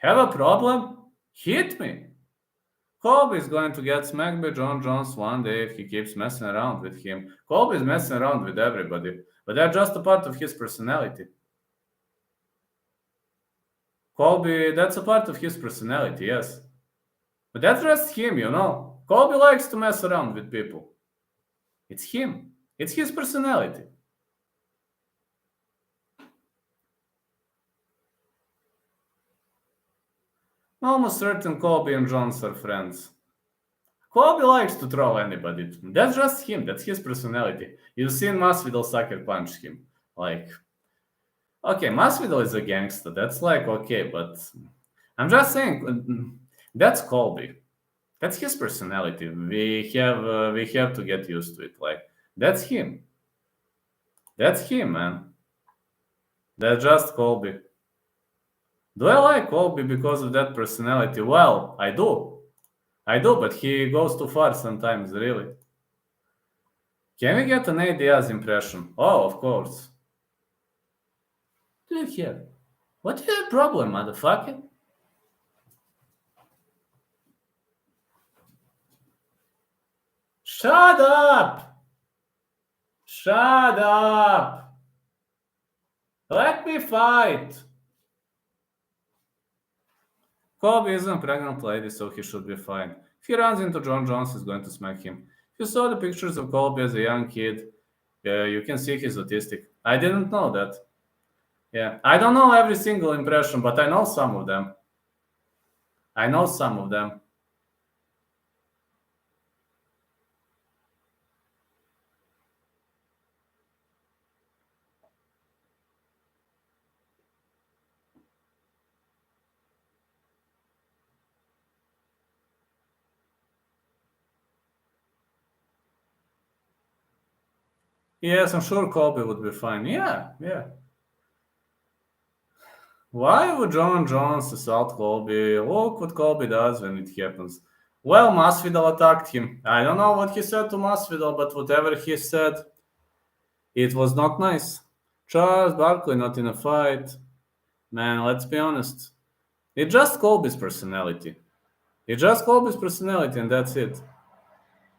Have a problem? Hit me. Colby is going to get smacked by John Jones one day if he keeps messing around with him. Colby is messing around with everybody, but that's just a part of his personality. Colby, that's a part of his personality, yes. But that's just him, you know. Colby likes to mess around with people. It's him. It's his personality. Almost certain Colby and Jones are friends. Colby likes to throw anybody. That's just him. That's his personality. You've seen Masvidal sucker punch him. Like, okay, Masvidal is a gangster. That's like, okay, but I'm just saying, that's Colby. That's his personality. We have to get used to it. Like, that's him. That's him, man. That's just Colby. Do I like Colby because of that personality? Well, I do. I do, but he goes too far sometimes, really. Can we get an Nate Diaz impression? Oh, of course. Dude, here. What is your problem, motherfucker? Shut up! Shut up! Let me fight! Colby isn't a pregnant lady, so he should be fine. If he runs into John Jones, he's going to smack him. If you saw the pictures of Colby as a young kid, you can see he's autistic. I didn't know that. Yeah, I don't know every single impression, but I know some of them. I know some of them. Yes, I'm sure Colby would be fine. Yeah. Why would John Jones assault Colby? Look what Colby does when it happens. Well, Masvidal attacked him. I don't know what he said to Masvidal, but whatever he said, it was not nice. Charles Barkley not in a fight. Man, let's be honest. It's just Colby's personality. It's just Colby's personality, and that's it.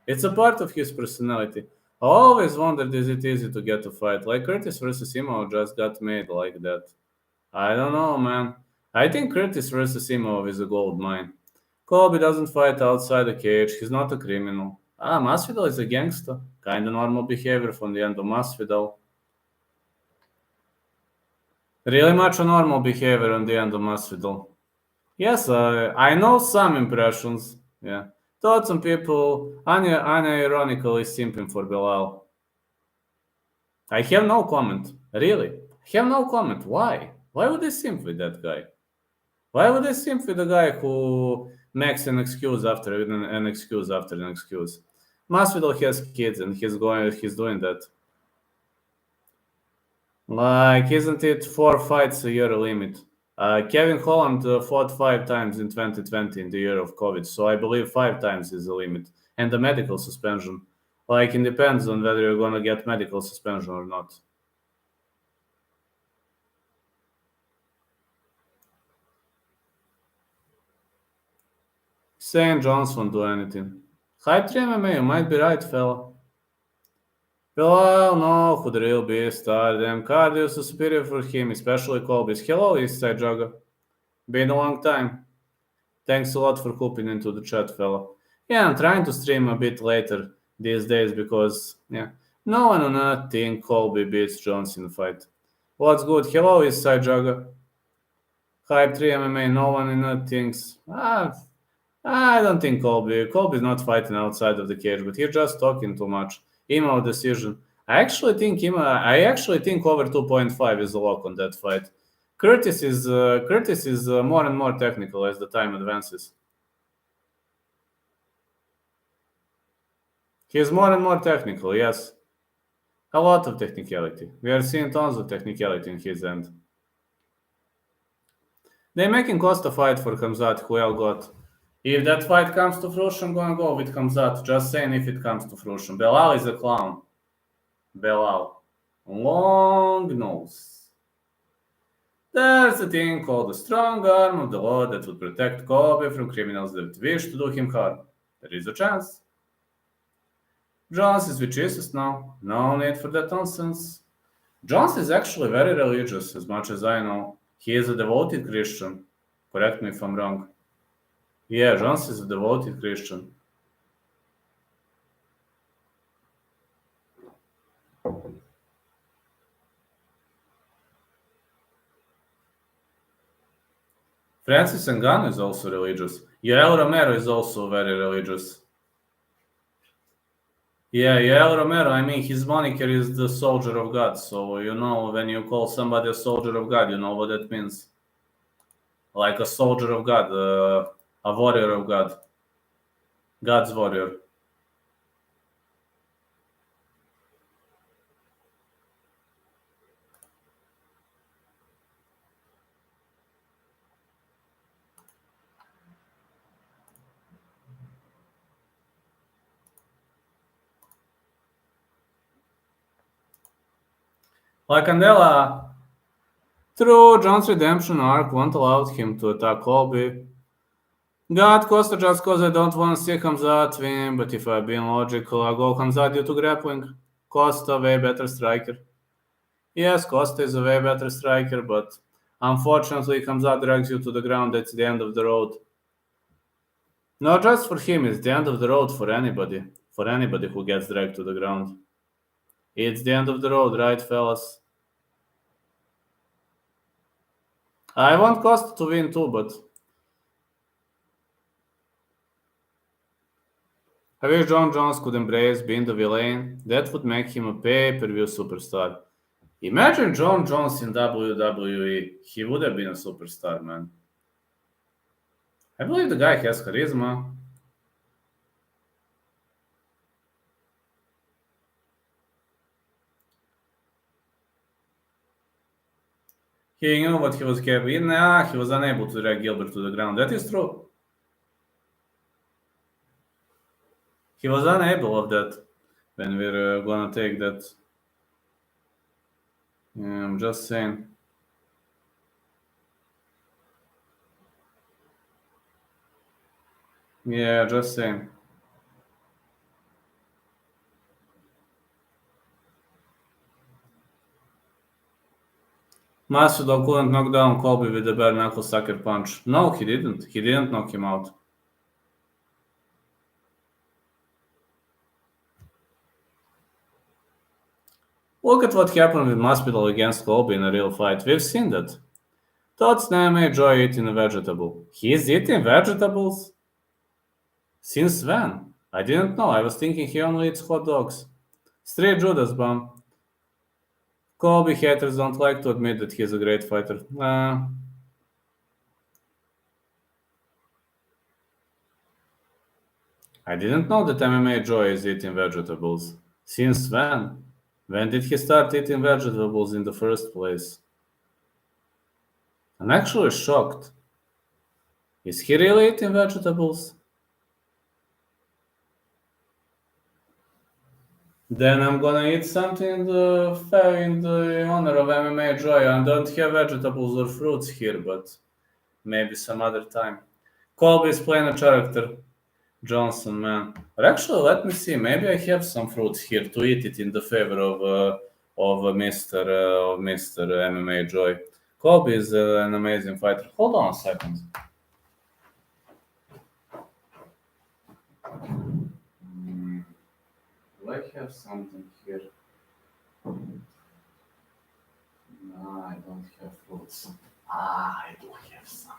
It's a part of his personality. I always wondered, is it easy to get a fight? Like Curtis versus Imov just got made like that. I don't know, man. I think Curtis versus Imov is a gold mine. Colby doesn't fight outside the cage. He's not a criminal. Masvidal is a gangster. Kinda normal behavior from the end of Masvidal. Really much a normal behavior on the end of Masvidal. Yes, I know some impressions. Yeah. Thought some people unironically simping for Belal. I have no comment. Really. I have no comment. Why? Why would they simp with that guy? Why would they simp with a guy who makes an excuse after an excuse after an excuse? Masvidal has kids and he's doing that. Like, isn't it 4 fights a year limit? Kevin Holland fought 5 times in 2020 in the year of COVID, so I believe 5 times is the limit. And the medical suspension. Like, it depends on whether you're going to get medical suspension or not. Saying Jones won't do anything. Hype 3 MMA, you might be right, fella. Belal, no, who the real beast are. Damn, cardio is superior for him, especially Colby's. Hello, Eastside Jogger. Been a long time. Thanks a lot for hopping into the chat, fella. Yeah, I'm trying to stream a bit later these days because, no one on earth think Colby beats Jones in the fight. What's good? Hello, Eastside Jogger. Hype 3 MMA, no one on earth thinks. I don't think Colby's not fighting outside of the cage, but he's just talking too much. Emo decision. I actually think over 2.5 is a lock on that fight. Curtis is more and more technical as the time advances. He is more and more technical, yes. A lot of technicality. We are seeing tons of technicality in his end. They're making Costa fight for Khamzat, who El got. If that fight comes to fruition, I'm gonna go with Khamzat. Just saying if it comes to fruition. Belal is a clown. Belal. Long nose. There's a thing called the strong arm of the law that would protect Colby from criminals that wish to do him harm. There is a chance. Jones is with Jesus now. No need for that nonsense. Jones is actually very religious, as much as I know. He is a devoted Christian. Correct me if I'm wrong. Yeah, Jones is a devoted Christian. Francis Ngannou is also religious. Yoel Romero is also very religious. Yeah, Yoel Romero, I mean, his moniker is the soldier of God. So, when you call somebody a soldier of God, you know what that means. Like a soldier of God, a warrior of God. God's warrior. Like Candela, through John's redemption arc won't allow him to attack Colby. Got Costa just cause I don't want to see Khamzat win, but if I'm being logical, I'll go Khamzat due to grappling. Costa, way better striker. Yes, Costa is a way better striker, but unfortunately, Khamzat drags you to the ground. That's the end of the road. Not just for him, it's the end of the road for anybody. For anybody who gets dragged to the ground. It's the end of the road, right, fellas? I want Costa to win too, but I wish John Jones could embrace being the villain. That would make him a pay-per-view superstar. Imagine John Jones in WWE. He would have been a superstar, man. I believe the guy has charisma. He knew what he was capable. Nah, he was unable to drag Gilbert to the ground. That is true. He was unable of that when we're gonna take that. Yeah, I'm just saying. Yeah, just saying. Masvidal couldn't knock down Colby with the bare knuckle sucker punch. No, he didn't. He didn't knock him out. Look at what happened with Masvidal against Colby in a real fight. We've seen that. Thoughts now may enjoy eating a vegetable. He's eating vegetables? Since when? I didn't know. I was thinking he only eats hot dogs. Straight Judas bomb. Colby haters don't like to admit that he's a great fighter. I didn't know that MMA Joy is eating vegetables. Since when? When did he start eating vegetables in the first place? I'm actually shocked. Is he really eating vegetables? Then I'm gonna eat something in the honor of MMA Joy. I don't have vegetables or fruits here, but maybe some other time. Colby is playing a character. Johnson, man. But actually, let me see. Maybe I have some fruits here to eat it in the favor of Mr. MMA Joy. Colby is an amazing fighter. Hold on a second. Do I have something here? No, I don't have fruits. I do have something.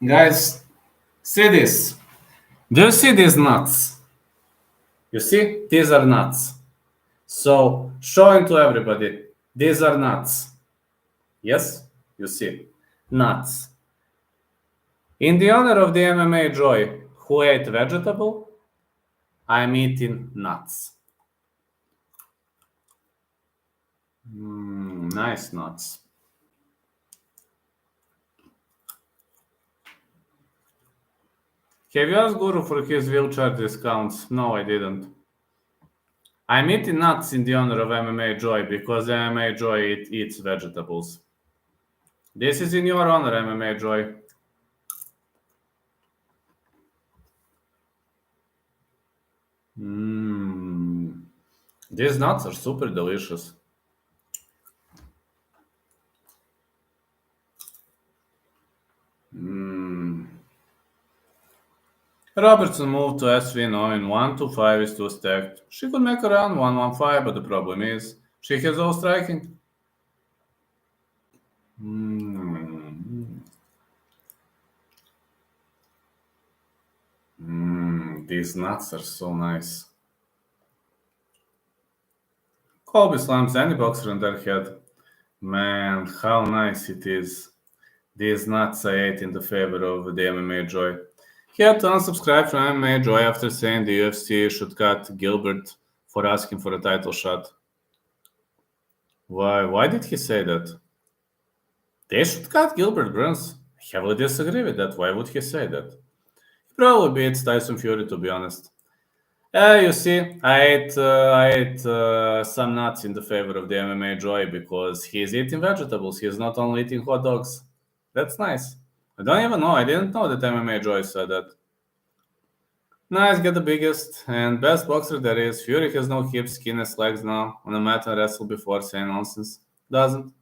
Guys, see this. Do you see these nuts? You see? These are nuts. So, showing to everybody, these are nuts. Yes? You see? Nuts. In the honor of the MMA Joy, who ate vegetable, I'm eating nuts. Nice nuts. Have you asked Guru for his wheelchair discounts? No, I didn't. I'm eating nuts in the honor of MMA Joy because MMA Joy eats vegetables. This is in your honor, MMA Joy. These nuts are super delicious. Robertson moved to SV knowing 1-5 is too stacked. She could make around 1-1-5, but the problem is she has all striking. These nuts are so nice. Colby slams any boxer on their head. Man, how nice it is. These nuts I ate in the favor of the MMA Joy. He had to unsubscribe from MMA Joy after saying the UFC should cut Gilbert for asking for a title shot. Why did he say that? They should cut Gilbert Burns. I heavily disagree with that. Why would he say that? He probably beats Tyson Fury, to be honest. You see, I ate some nuts in the favor of the MMA Joy because he's eating vegetables. He's not only eating hot dogs. That's nice. I don't even know. I didn't know that MMA Joy said that. Nice, get the biggest and best boxer there is. Fury has no hips, skinless legs now. On a mat and wrestle before saying nonsense. Doesn't.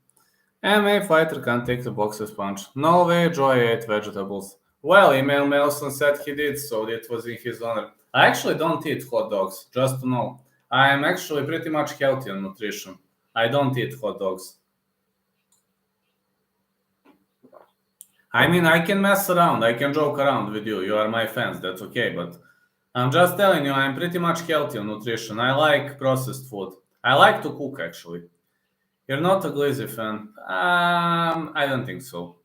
MMA fighter can't take the boxer's punch. No way Joy ate vegetables. Well, Emil Melson said he did, so it was in his honor. I actually don't eat hot dogs, just to know. I am actually pretty much healthy on nutrition. I don't eat hot dogs. I mean, I can mess around, I can joke around with you. You are my fans, that's okay, but I'm just telling you, I'm pretty much healthy on nutrition. I like processed food. I like to cook, actually. You're not a Glizzy fan? I don't think so.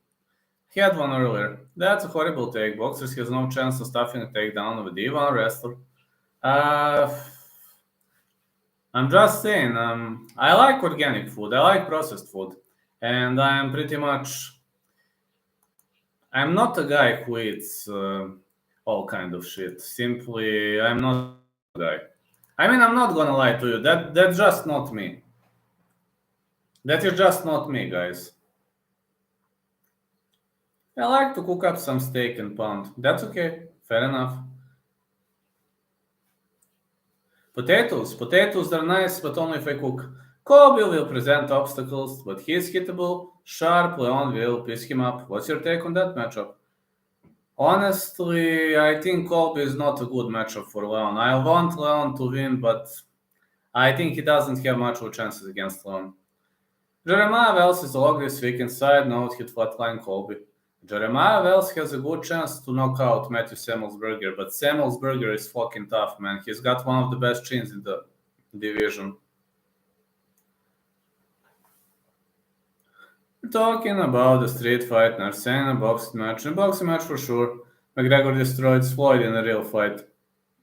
He had one earlier. That's a horrible take. Boxers has no chance of stuffing a takedown with even a wrestler. I'm just saying, I like organic food. I like processed food. And I'm not a guy who eats all kind of shit. Simply, I'm not a guy. I mean, I'm not gonna lie to you. That's just not me. That is just not me, guys. I like to cook up some steak and pound. That's okay. Fair enough. Potatoes are nice, but only if I cook. Colby will present obstacles, but he is hittable. Sharp Leon will piss him up. What's your take on that matchup? Honestly, I think Colby is not a good matchup for Leon. I want Leon to win, but I think he doesn't have much of chances against Leon. Jeremiah Wells is a log this week. Side note, hit flatline Colby. Jeremiah Wells has a good chance to knock out Matthew Samuelsberger, but Samuelsberger is fucking tough, man. He's got one of the best chins in the division. We're talking about the street fight, not saying a boxing match. A boxing match for sure. McGregor destroyed Floyd in a real fight.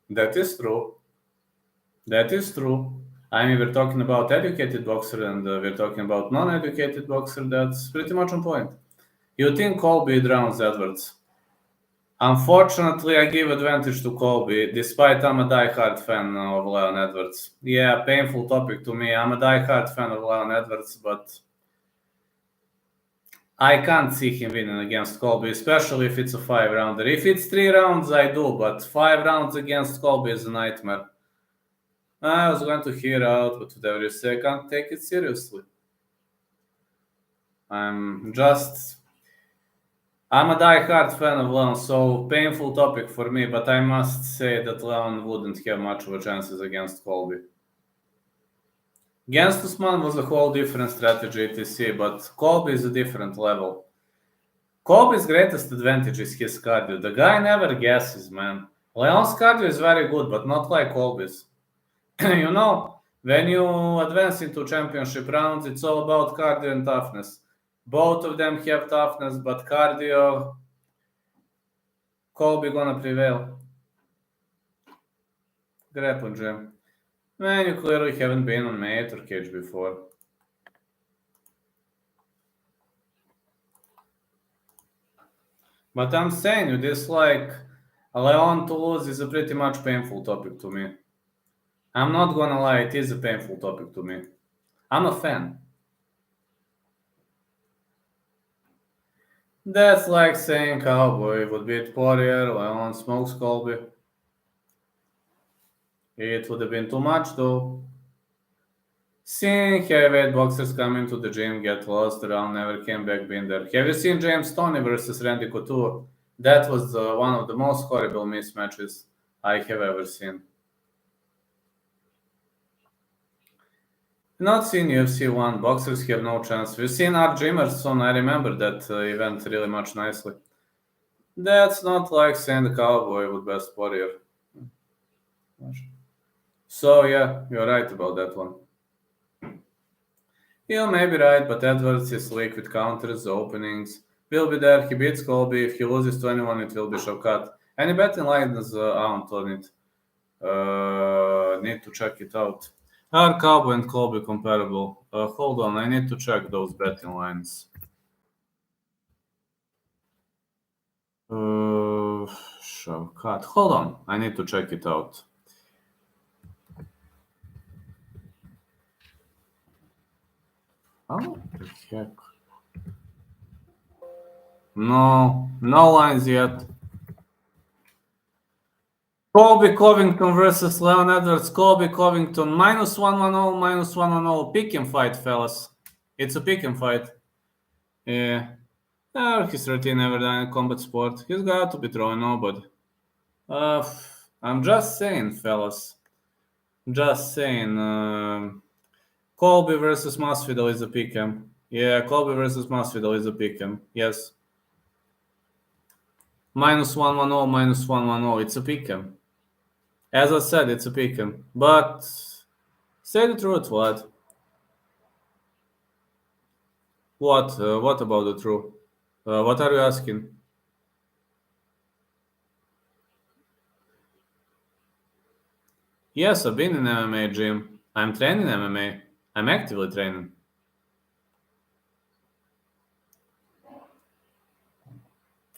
That is true. That is true. I mean, we're talking about educated boxer and we're talking about non-educated boxer. That's pretty much on point. You think Colby drowns Edwards? Unfortunately, I give advantage to Colby, despite I'm a die-hard fan of Leon Edwards. Yeah, painful topic to me. I'm a die-hard fan of Leon Edwards, but I can't see him winning against Colby, especially if it's a 5-rounder. If it's 3 rounds, I do, but 5 rounds against Colby is a nightmare. I was going to hear out, but whatever you say, I can't take it seriously. I'm a die-hard fan of Leon, so painful topic for me, but I must say that Leon wouldn't have much of a chances against Colby. Against Usman was a whole different strategy, etc., but Colby is a different level. Colby's greatest advantage is his cardio. The guy never guesses, man. Leon's cardio is very good, but not like Colby's. You know, when you advance into championship rounds, it's all about cardio and toughness. Both of them have toughness, but cardio, Colby gonna prevail. Grappling jam. Man, you clearly haven't been on mat or cage before. But I'm saying you, this like Leon to lose is a pretty much painful topic to me. I'm not gonna lie, it is a painful topic to me. I'm a fan. That's like saying Cowboy would beat Poirier, Leon smokes Colby. It would have been too much though. Seeing heavyweight boxers come into the gym, get lost around, never came back, been there. Have you seen James Toney versus Randy Couture? That was one of the most horrible mismatches I have ever seen. Not seen UFC 1, boxers have no chance. We've seen Art Jimerson, I remember that event really much nicely. That's not like saying the Cowboy would best Warrior. So yeah, you're right about that one. You may be right, but Edwards is slick with counters, openings. Will be there, he beats Colby. If he loses to anyone, it will be Shavkat. Any betting lines out on it? Need to check it out. Are Cowboy and Colby comparable? Hold on, I need to check those betting lines. Shavkat. Hold on, I need to check it out. Oh, the heck. No lines yet. Colby Covington versus Leon Edwards. Colby Covington -110, -110. Pick and fight, fellas. It's a pick and fight. Yeah. He's 13, never done a combat sport. He's got to be throwing nobody. I'm just saying, fellas. Just saying. Colby versus Masvidal is a pick'em. Yeah, Colby versus Masvidal is a pick'em. Yes. -110, -110. It's a pick'em. As I said, it's a pick'em. But say the truth, Vlad. What? What about the truth? What are you asking? Yes, I've been in MMA gym. I'm training MMA. I'm actively training.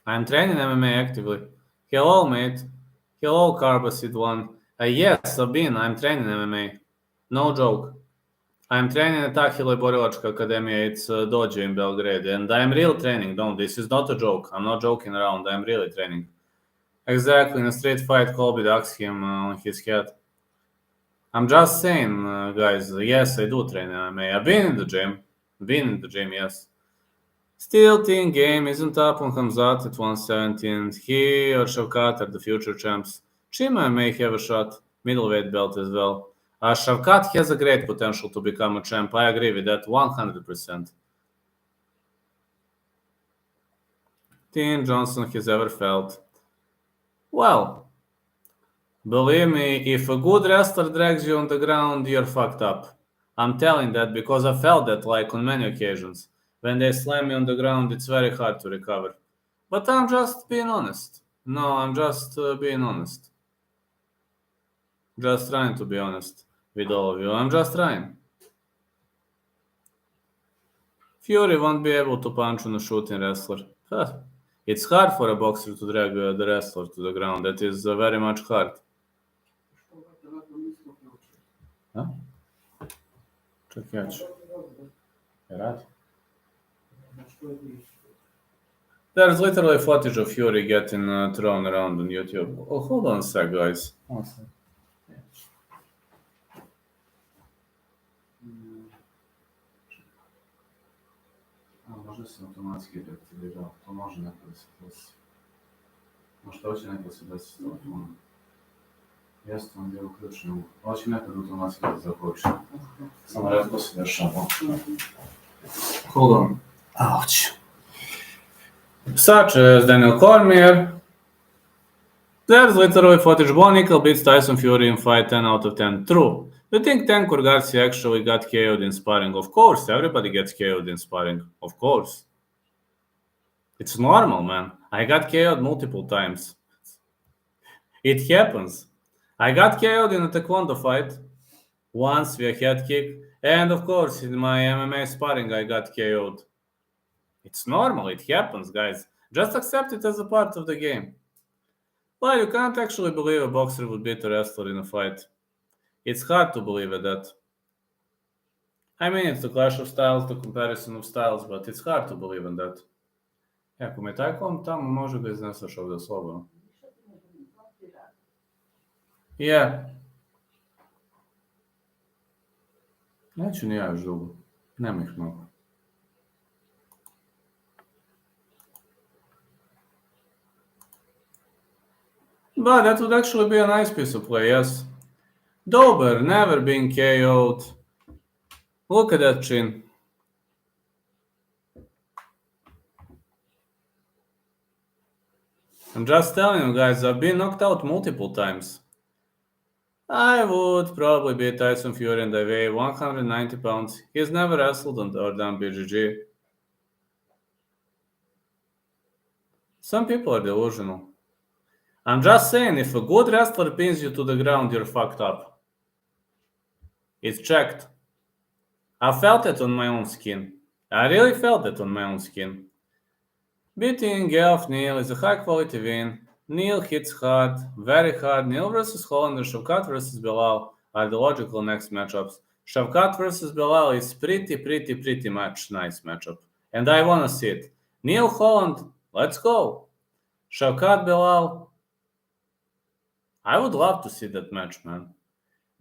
I'm training MMA actively. Hello, mate. Hello, Carbacid one. Yes, I've been. I'm training MMA. No joke. I'm training at Ahile Borilačka Academia. It's dojo in Belgrade. And I'm real training. Don't. This is not a joke. I'm not joking around. I'm really training. Exactly. In a street fight, Colby ducks him on his head. I'm just saying, guys, yes, I do train MMA. I've been in the gym. Yes. Still think game isn't up on Hamzat at 117. He or Shavkat are the future champs. Chima may have a shot. Middleweight belt as well. Shavkat has a great potential to become a champ. I agree with that 100%. Dean Johnson has ever felt. Well, believe me, if a good wrestler drags you on the ground, you're fucked up. I'm telling that because I felt that like on many occasions. When they slam me on the ground, it's very hard to recover. But I'm just being honest. No, I'm just being honest. Just trying to be honest with all of you. I'm just trying. Fury won't be able to punch on a shooting wrestler. It's hard for a boxer to drag the wrestler to the ground. That is very much hard. Huh? Čekaj, right? There's literally footage of Fury getting thrown around on YouTube. Oh, hold on a sec, guys. One sec. Może se automatski deaktyvirao. To može neko da se desi. Možda hoće neko da se desi s telefonom. Jeste, on je uključen. Hoće nekad automatski da započne. Samo redko se dešava. Hold on. Ouch. such as Daniel Cormier. There's literally footage. Bo Nickel beats Tyson Fury in fight 10 out of 10. True. Do you think Tankur Garcia actually got KO'd in sparring? Of course, everybody gets KO'd in sparring. Of course. It's normal, man. I got KO'd multiple times. It happens. I got KO'd in a taekwondo fight once via head kick, and of course, in my MMA sparring, I got KO'd. It's normal. It happens, guys. Just accept it as a part of the game. Well, you can't actually believe a boxer would beat a wrestler in a fight. It's hard to believe that. I mean, it's the clash of styles, the comparison of styles, but it's hard to believe in that. Ako me taj kom tamo, može ga izneseš ovdje slobodno. Yeah. Neću ni ja još dugo. Nema ih mnogo. But that would actually be a nice piece of play, yes. Dober, never been KO'd. Look at that chin. I'm just telling you guys, I've been knocked out multiple times. I would probably beat Tyson Fury and I weigh 190 pounds. He's never wrestled or done BJJ. Some people are delusional. I'm just saying, if a good wrestler pins you to the ground, you're fucked up. It's checked. I felt it on my own skin. I really felt it on my own skin. Beating Geoff Neal is a high-quality win. Neal hits hard, very hard. Neal versus Hollander, Shavkat versus Belal are the logical next matchups. Shavkat versus Belal is pretty much nice matchup. And I want to see it. Neal Holland, let's go. Shavkat Belal, I would love to see that match, man.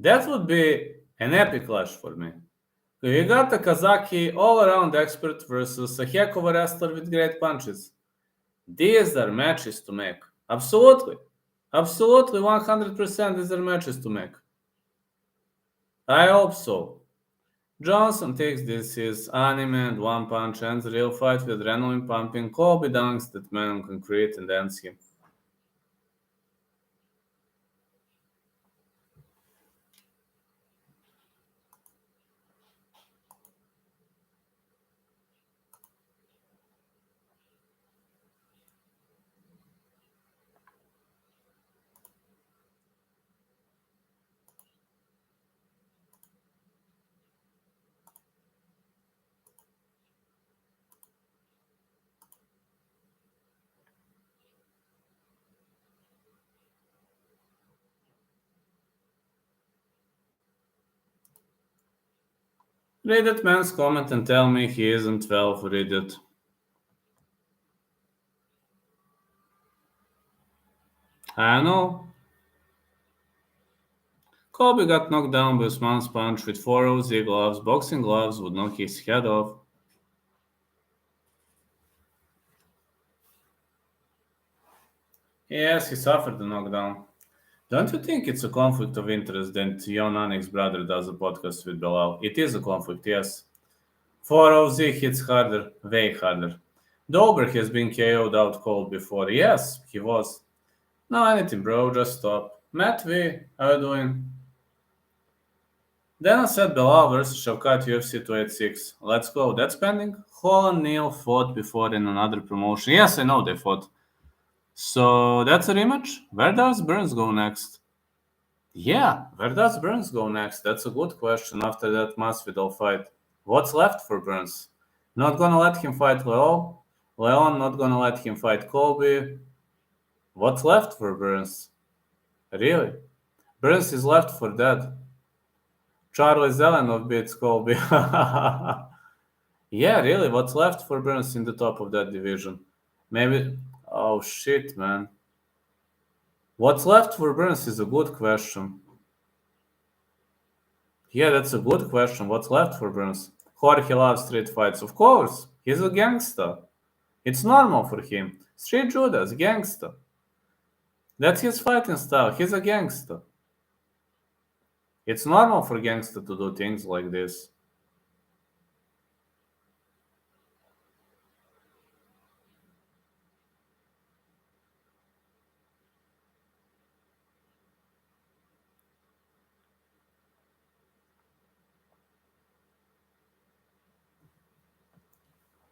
That would be an epic clash for me. You got a Kazaki all-around expert versus a heck of a wrestler with great punches. These are matches to make. Absolutely. Absolutely, 100% these are matches to make. I hope so. Johnson takes this his anime and one punch ends the real fight with adrenaline pumping. Colby dunks that man on concrete and ends him. Read that man's comment and tell me he isn't 12, read it. I know. Colby got knocked down by Usman's punch with 4 OZ gloves. Boxing gloves would knock his head off. Yes, he suffered the knockdown. Don't you think it's a conflict of interest that Jon Anik's brother does a podcast with Belal? It is a conflict, yes. 4 OZ hits harder, way harder. Dober has been KO'd out cold before. Yes, he was. No, anything, bro, just stop. Matt V, how you doing? Then I said Belal versus Shavkat UFC 286. Let's go. That's pending. Holland Neal fought before in another promotion. Yes, I know they fought. So that's a rematch? Where does Burns go next? Yeah, where does Burns go next? That's a good question after that Masvidal fight. What's left for Burns? Not gonna let him fight Leon? Leon not gonna let him fight Colby? What's left for Burns? Really? Burns is left for dead. Charlie Zelenov beats Colby. Yeah, really, what's left for Burns in the top of that division? Maybe... Oh, shit, man. What's left for Burns is a good question. Yeah, that's a good question. What's left for Burns? Jorge loves street fights. Of course, he's a gangster. It's normal for him. Street Judas, gangster. That's his fighting style. He's a gangster. It's normal for gangster to do things like this.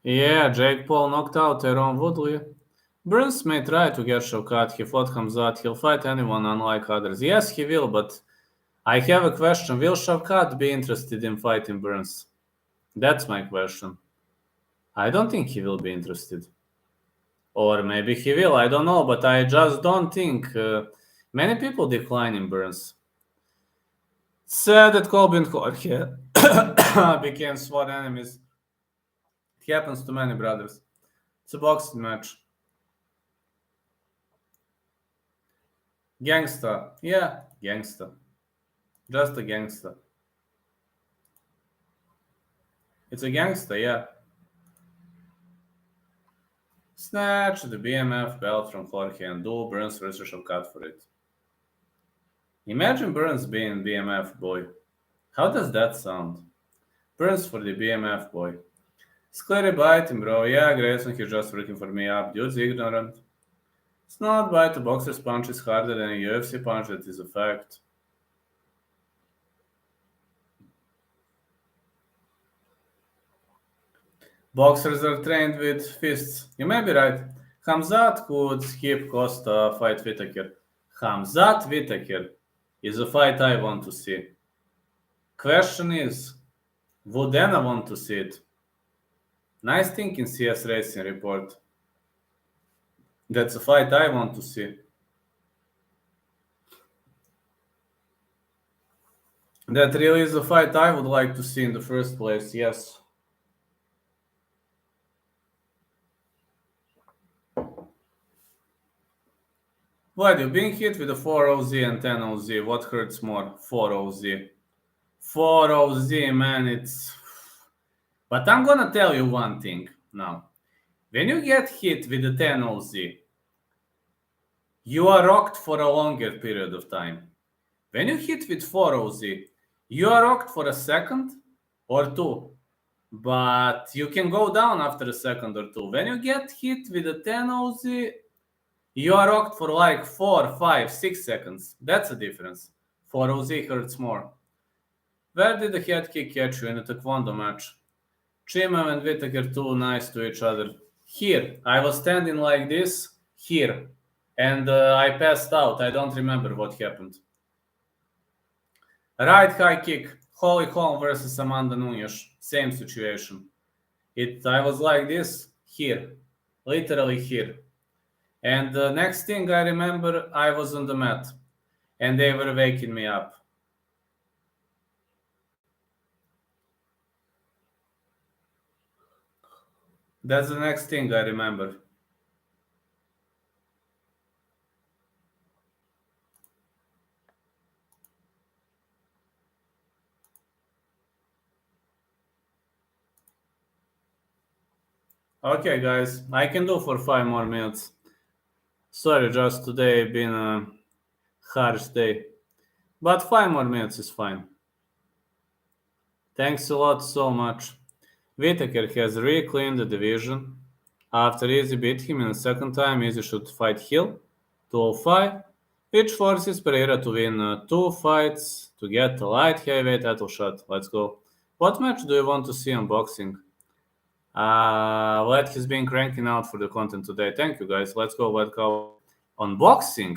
Yeah, Jake Paul knocked out Tyrone Woodley. Burns may try to get Shawkat. He fought Hamzat. He'll fight anyone unlike others. Yes, he will, but I have a question. Will Shawkat be interested in fighting Burns? That's my question. I don't think he will be interested. Or maybe he will, I don't know, but I just don't think. Many people decline in Burns. Sad that Colby and Jorge became sworn enemies. It happens to many brothers. It's a boxing match. Gangsta. Yeah, gangsta. Just a gangsta. It's a gangsta, yeah. Snatch the BMF belt from Jorge and do Burns versus Shawkat for it. Imagine Burns being BMF boy. How does that sound? Burns for the BMF boy. Scary biting, bro. Yeah, Grayson, he's just freaking for me up. Dude's ignorant. It's not bite. A boxer's punch is harder than a UFC punch. That is a fact. Boxers are trained with fists. You may be right. Hamzat could skip Costa fight Whittaker. Hamzat Whittaker is a fight I want to see. Question is, would Anna want to see it? Nice thinking, CS Racing Report. That's a fight I want to see. That really is a fight I would like to see in the first place, yes. What, you being hit with a 4-0Z and 10-0Z, what hurts more? 4-0Z. 4-0Z, man, it's... But I'm gonna tell you one thing now. When you get hit with a 10-0Z, you are rocked for a longer period of time. When you hit with 4-0Z, you are rocked for a second or two, but you can go down after a second or two. When you get hit with a 10-0Z, you are rocked for like 4, 5, 6 seconds. That's the difference. 4-0Z hurts more. Where did the head kick catch you in a taekwondo match? Chimev and Whittaker too nice to each other. Here, I was standing like this, here, and I passed out. I don't remember what happened. Right high kick, Holly Holm versus Amanda Nunes. Same situation. I was like this, here, literally here. And the next thing I remember, I was on the mat, and they were waking me up. That's the next thing I remember. Okay, guys, I can do for 5 more minutes. Sorry, just today been a harsh day. But 5 more minutes is fine. Thanks a lot so much. Whittaker has reclaimed the division. After Easy beat him in the second time, Easy should fight Hill, 205, which forces Pereira to win 2 fights to get a light heavyweight title shot. Let's go. What match do you want to see on boxing? Let has been cranking out for the content today. Thank you, guys. Let's go. Let's go. On boxing,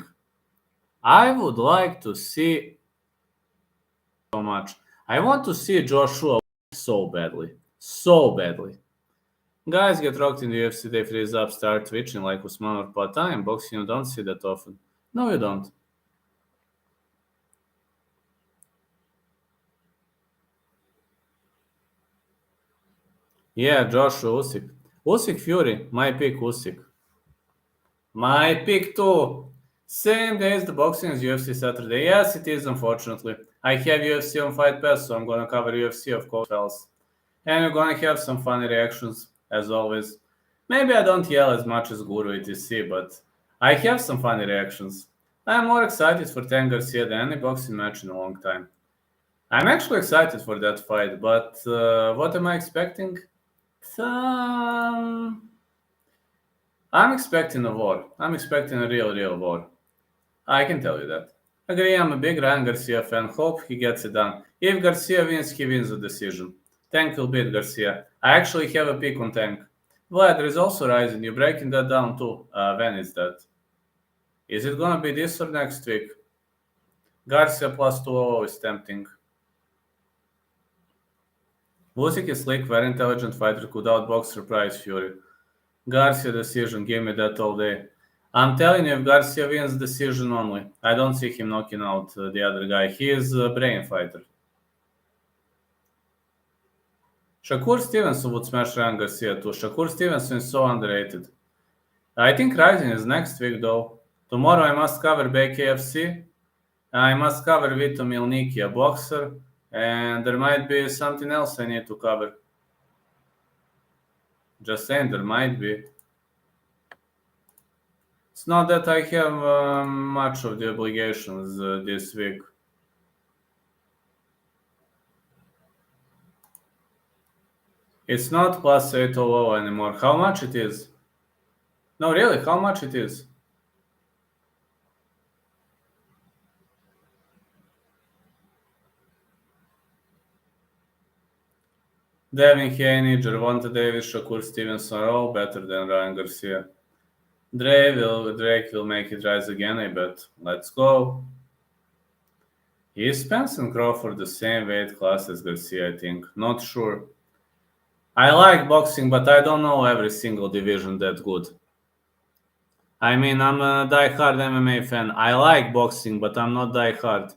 I would like to see so much. I want to see Joshua so badly. So badly. Guys get rocked in the UFC, they freeze up, start twitching like Usman or Patay. Boxing, you don't see that often. No, you don't. Yeah, Joshua Usyk. Usyk Fury, my pick Usyk. My pick too. Same day as the boxing as UFC Saturday. Yes, it is, unfortunately. I have UFC on Fight Pass, so I'm gonna cover UFC, of course, else. And we're gonna have some funny reactions, as always. Maybe I don't yell as much as Guru etc, but I have some funny reactions. I'm more excited for Tank Garcia than any boxing match in a long time. I'm actually excited for that fight, but what am I expecting? I'm expecting a war. I'm expecting a real war. I can tell you that. Agree, I'm a big Ryan Garcia fan. Hope he gets it done. If Garcia wins, he wins the decision. Tank will beat Garcia. I actually have a pick on Tank. Vlad, there is also Rising. You're breaking that down too. When is that? Is it gonna be this or next week? Garcia plus 200 is tempting. Usyk is slick, very intelligent fighter, could outbox surprise Fury. Garcia decision, give me that all day. I'm telling you, if Garcia wins decision only, I don't see him knocking out the other guy. He is a brain fighter. Shakur Stevenson would smash Ryan Garcia too. Shakur Stevenson is so underrated. I think Rising is next week though. Tomorrow I must cover BKFC. I must cover Vito Milnicki, a boxer. And there might be something else I need to cover. Just saying, there might be. It's not that I have much of the obligations this week. It's not plus 800 anymore. How much it is? No, really, how much it is? Devin Haney, Gervonta Davis, Shakur Stevenson are all better than Ryan Garcia. Drake will make it rise again, I bet. Let's go. Is Spence and Crawford the same weight class as Garcia, I think? Not sure. I like boxing, but I don't know every single division that good. I mean, I'm a die-hard MMA fan. I like boxing, but I'm not die-hard.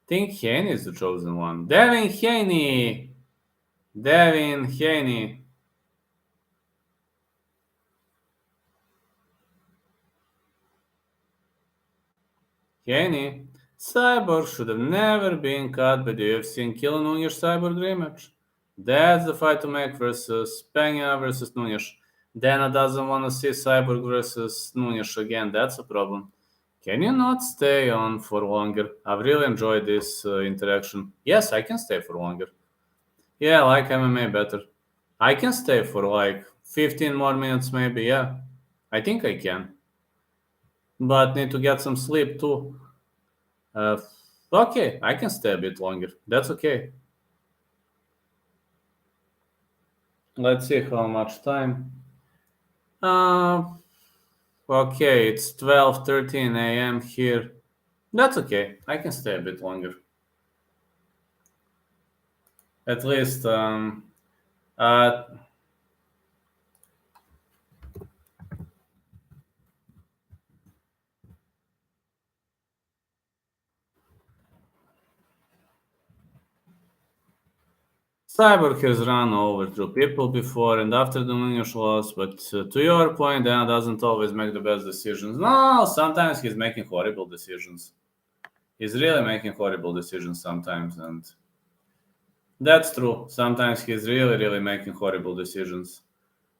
Think Haney is the chosen one. Devin Haney! Devin Haney. Haney. Cyborg should have never been cut by the UFC and kill Nunes Cyborg rematch. That's the fight to make versus Pena versus Nunes. Dana doesn't want to see Cyborg versus Nunes again. That's a problem. Can you not stay on for longer? I've really enjoyed this interaction. Yes, I can stay for longer. Yeah, I like MMA better. I can stay for like 15 more minutes maybe, yeah. I think I can. But need to get some sleep too. Okay, I can stay a bit longer. That's okay. Let's see how much time. Okay, it's 12:13 a.m. here. That's okay. I can stay a bit longer. At least, Cyborg has run over through people before and after the Munoz loss, but to your point, Dana doesn't always make the best decisions. No, sometimes he's making horrible decisions. He's really making horrible decisions sometimes, and that's true. Sometimes he's really making horrible decisions.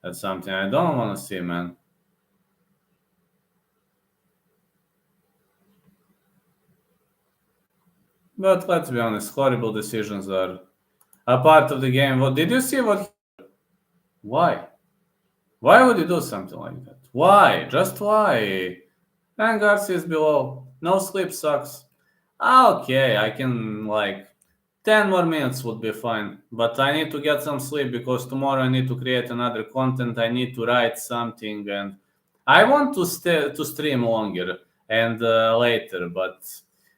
That's something I don't want to see, man. But let's be honest, horrible decisions are a part of the game. What did you see? Why? Why would you do something like that? Why? Just why? And Garcia is below. No sleep sucks. Okay, I can 10 more minutes would be fine. But I need to get some sleep because tomorrow I need to create another content. I need to write something and I want to stream longer and later. But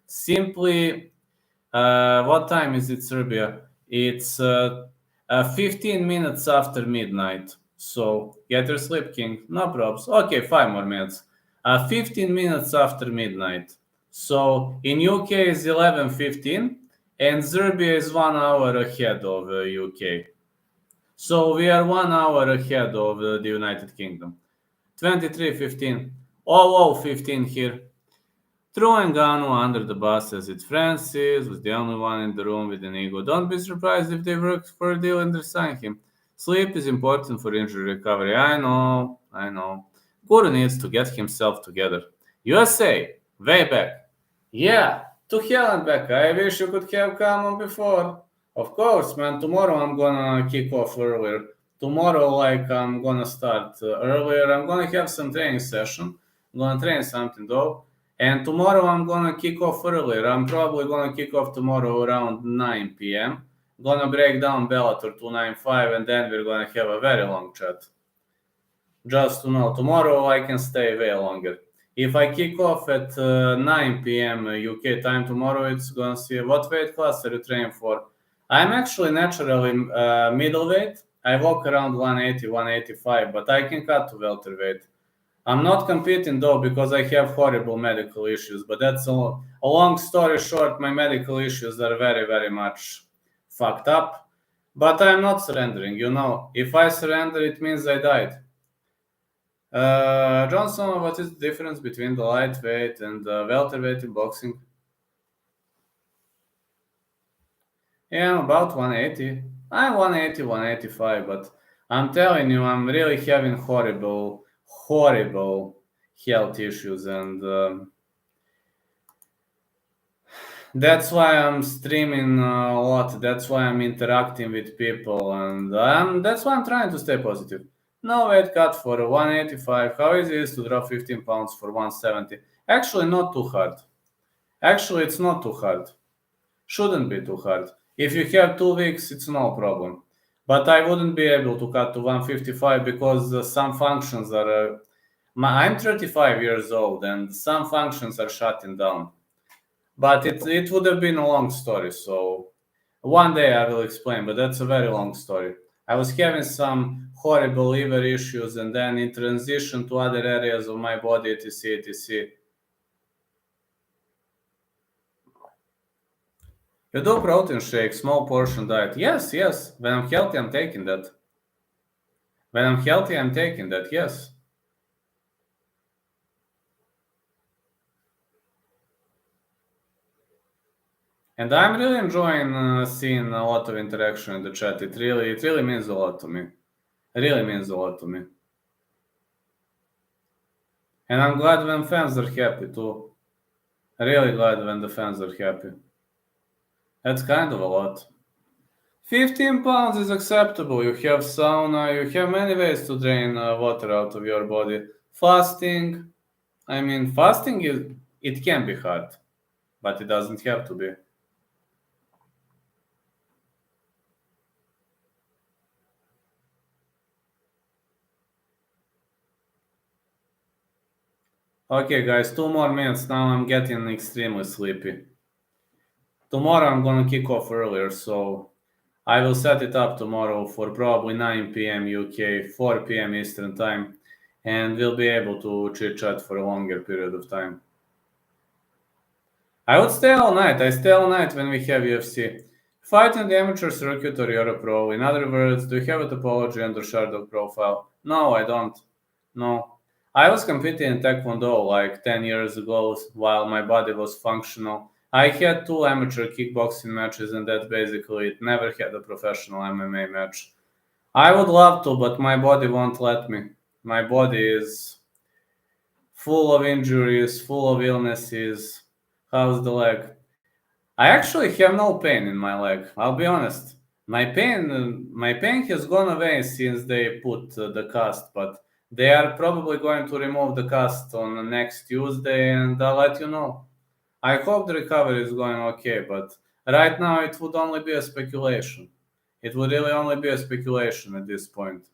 simply, what time is it, Serbia? It's 15 minutes after midnight. So get your sleep, King. No probs. Okay, 5 more minutes. 15 minutes after midnight. So in UK is 11:15 and Serbia is 1 hour ahead of UK. So we are 1 hour ahead of the United Kingdom. 23:15. 00:15 here. Throwing Ganu under the bus as it Francis was the only one in the room with an ego. Don't be surprised if they worked for a deal and resign him. Sleep is important for injury recovery. I know. Guru needs to get himself together. USA, way back. Yeah, to hell and back. I wish you could have come on before. Of course, man. Tomorrow I'm gonna kick off earlier. Tomorrow, I'm gonna start earlier. I'm gonna have some training session. I'm gonna train something though. And tomorrow I'm gonna kick off earlier. I'm probably gonna kick off tomorrow around 9 p.m. gonna break down Bellator 295 and then we're gonna have a very long chat. Just to know, tomorrow I can stay way longer. If I kick off at 9 p.m. UK time tomorrow, it's gonna see what weight class are you training for. I'm actually naturally middleweight. I walk around 180, 185, but I can cut to welterweight. I'm not competing though because I have horrible medical issues, but that's a long story short. My medical issues are very, very much fucked up, but I'm not surrendering. If I surrender, it means I died. Johnson, what is the difference between the lightweight and the welterweight in boxing? Yeah, about 180. I'm 180, 185, but I'm telling you, I'm really having horrible health issues, and that's why I'm streaming a lot. That's why I'm interacting with people, and that's why I'm trying to stay positive. No weight cut for 185. How easy it is to drop 15 pounds for 170? Actually, not too hard. Actually, it's not too hard. Shouldn't be too hard. If you have 2 weeks, it's no problem. But I wouldn't be able to cut to 155 because some functions are... I'm 35 years old and some functions are shutting down. But it would have been a long story, so one day I will explain, but that's a very long story. I was having some horrible liver issues and then in transition to other areas of my body, etc., etc. You do protein shake, small portion diet. Yes. When I'm healthy, I'm taking that. When I'm healthy, I'm taking that, yes. And I'm really enjoying seeing a lot of interaction in the chat. It really means a lot to me. It really means a lot to me. And I'm glad when fans are happy too. Really glad when the fans are happy. That's kind of a lot. 15 pounds is acceptable. You have sauna, you have many ways to drain water out of your body. Fasting. Fasting it can be hard, but it doesn't have to be. Okay, guys, 2 more minutes. Now I'm getting extremely sleepy. Tomorrow I'm gonna kick off earlier, so I will set it up tomorrow for probably 9 p.m. UK, 4 p.m. Eastern time, and we'll be able to chit-chat for a longer period of time. I would stay all night. I stay all night when we have UFC. Fight in the amateur circuit or you're a pro. In other words, do you have a topology and a Shardog profile? No, I don't. No. I was competing in Taekwondo like 10 years ago while my body was functional. I had 2 amateur kickboxing matches and that's basically it. Never had a professional MMA match. I would love to, but my body won't let me. My body is full of injuries, full of illnesses. How's the leg? I actually have no pain in my leg. I'll be honest. My pain has gone away since they put the cast, but they are probably going to remove the cast on next Tuesday, and I'll let you know. I hope the recovery is going okay, but right now it would only be a speculation. It would really only be a speculation at this point.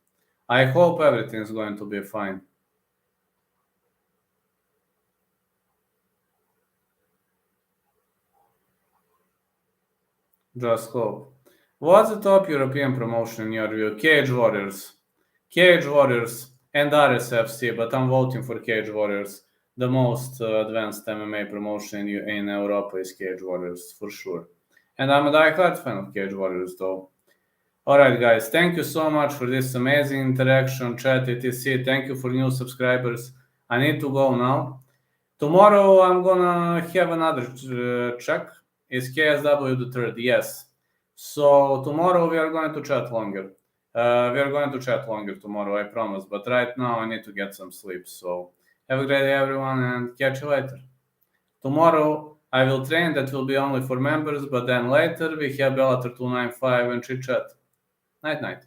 I hope everything is going to be fine. Just hope. What's the top European promotion in your view? Cage Warriors. Cage Warriors and RSFC, but I'm voting for Cage Warriors. The most advanced MMA promotion in Europa is Cage Warriors, for sure. And I'm a diehard fan of Cage Warriors, though. Alright, guys, thank you so much for this amazing interaction, chat, etc. Thank you for new subscribers. I need to go now. Tomorrow I'm gonna have another check. Is KSW the third? Yes. So tomorrow we are going to chat longer. We are going to chat longer tomorrow, I promise. But right now I need to get some sleep. So have a great day, everyone, and catch you later. Tomorrow I will train. That will be only for members. But then later we have Bellator 295 and chit chat. Night, night.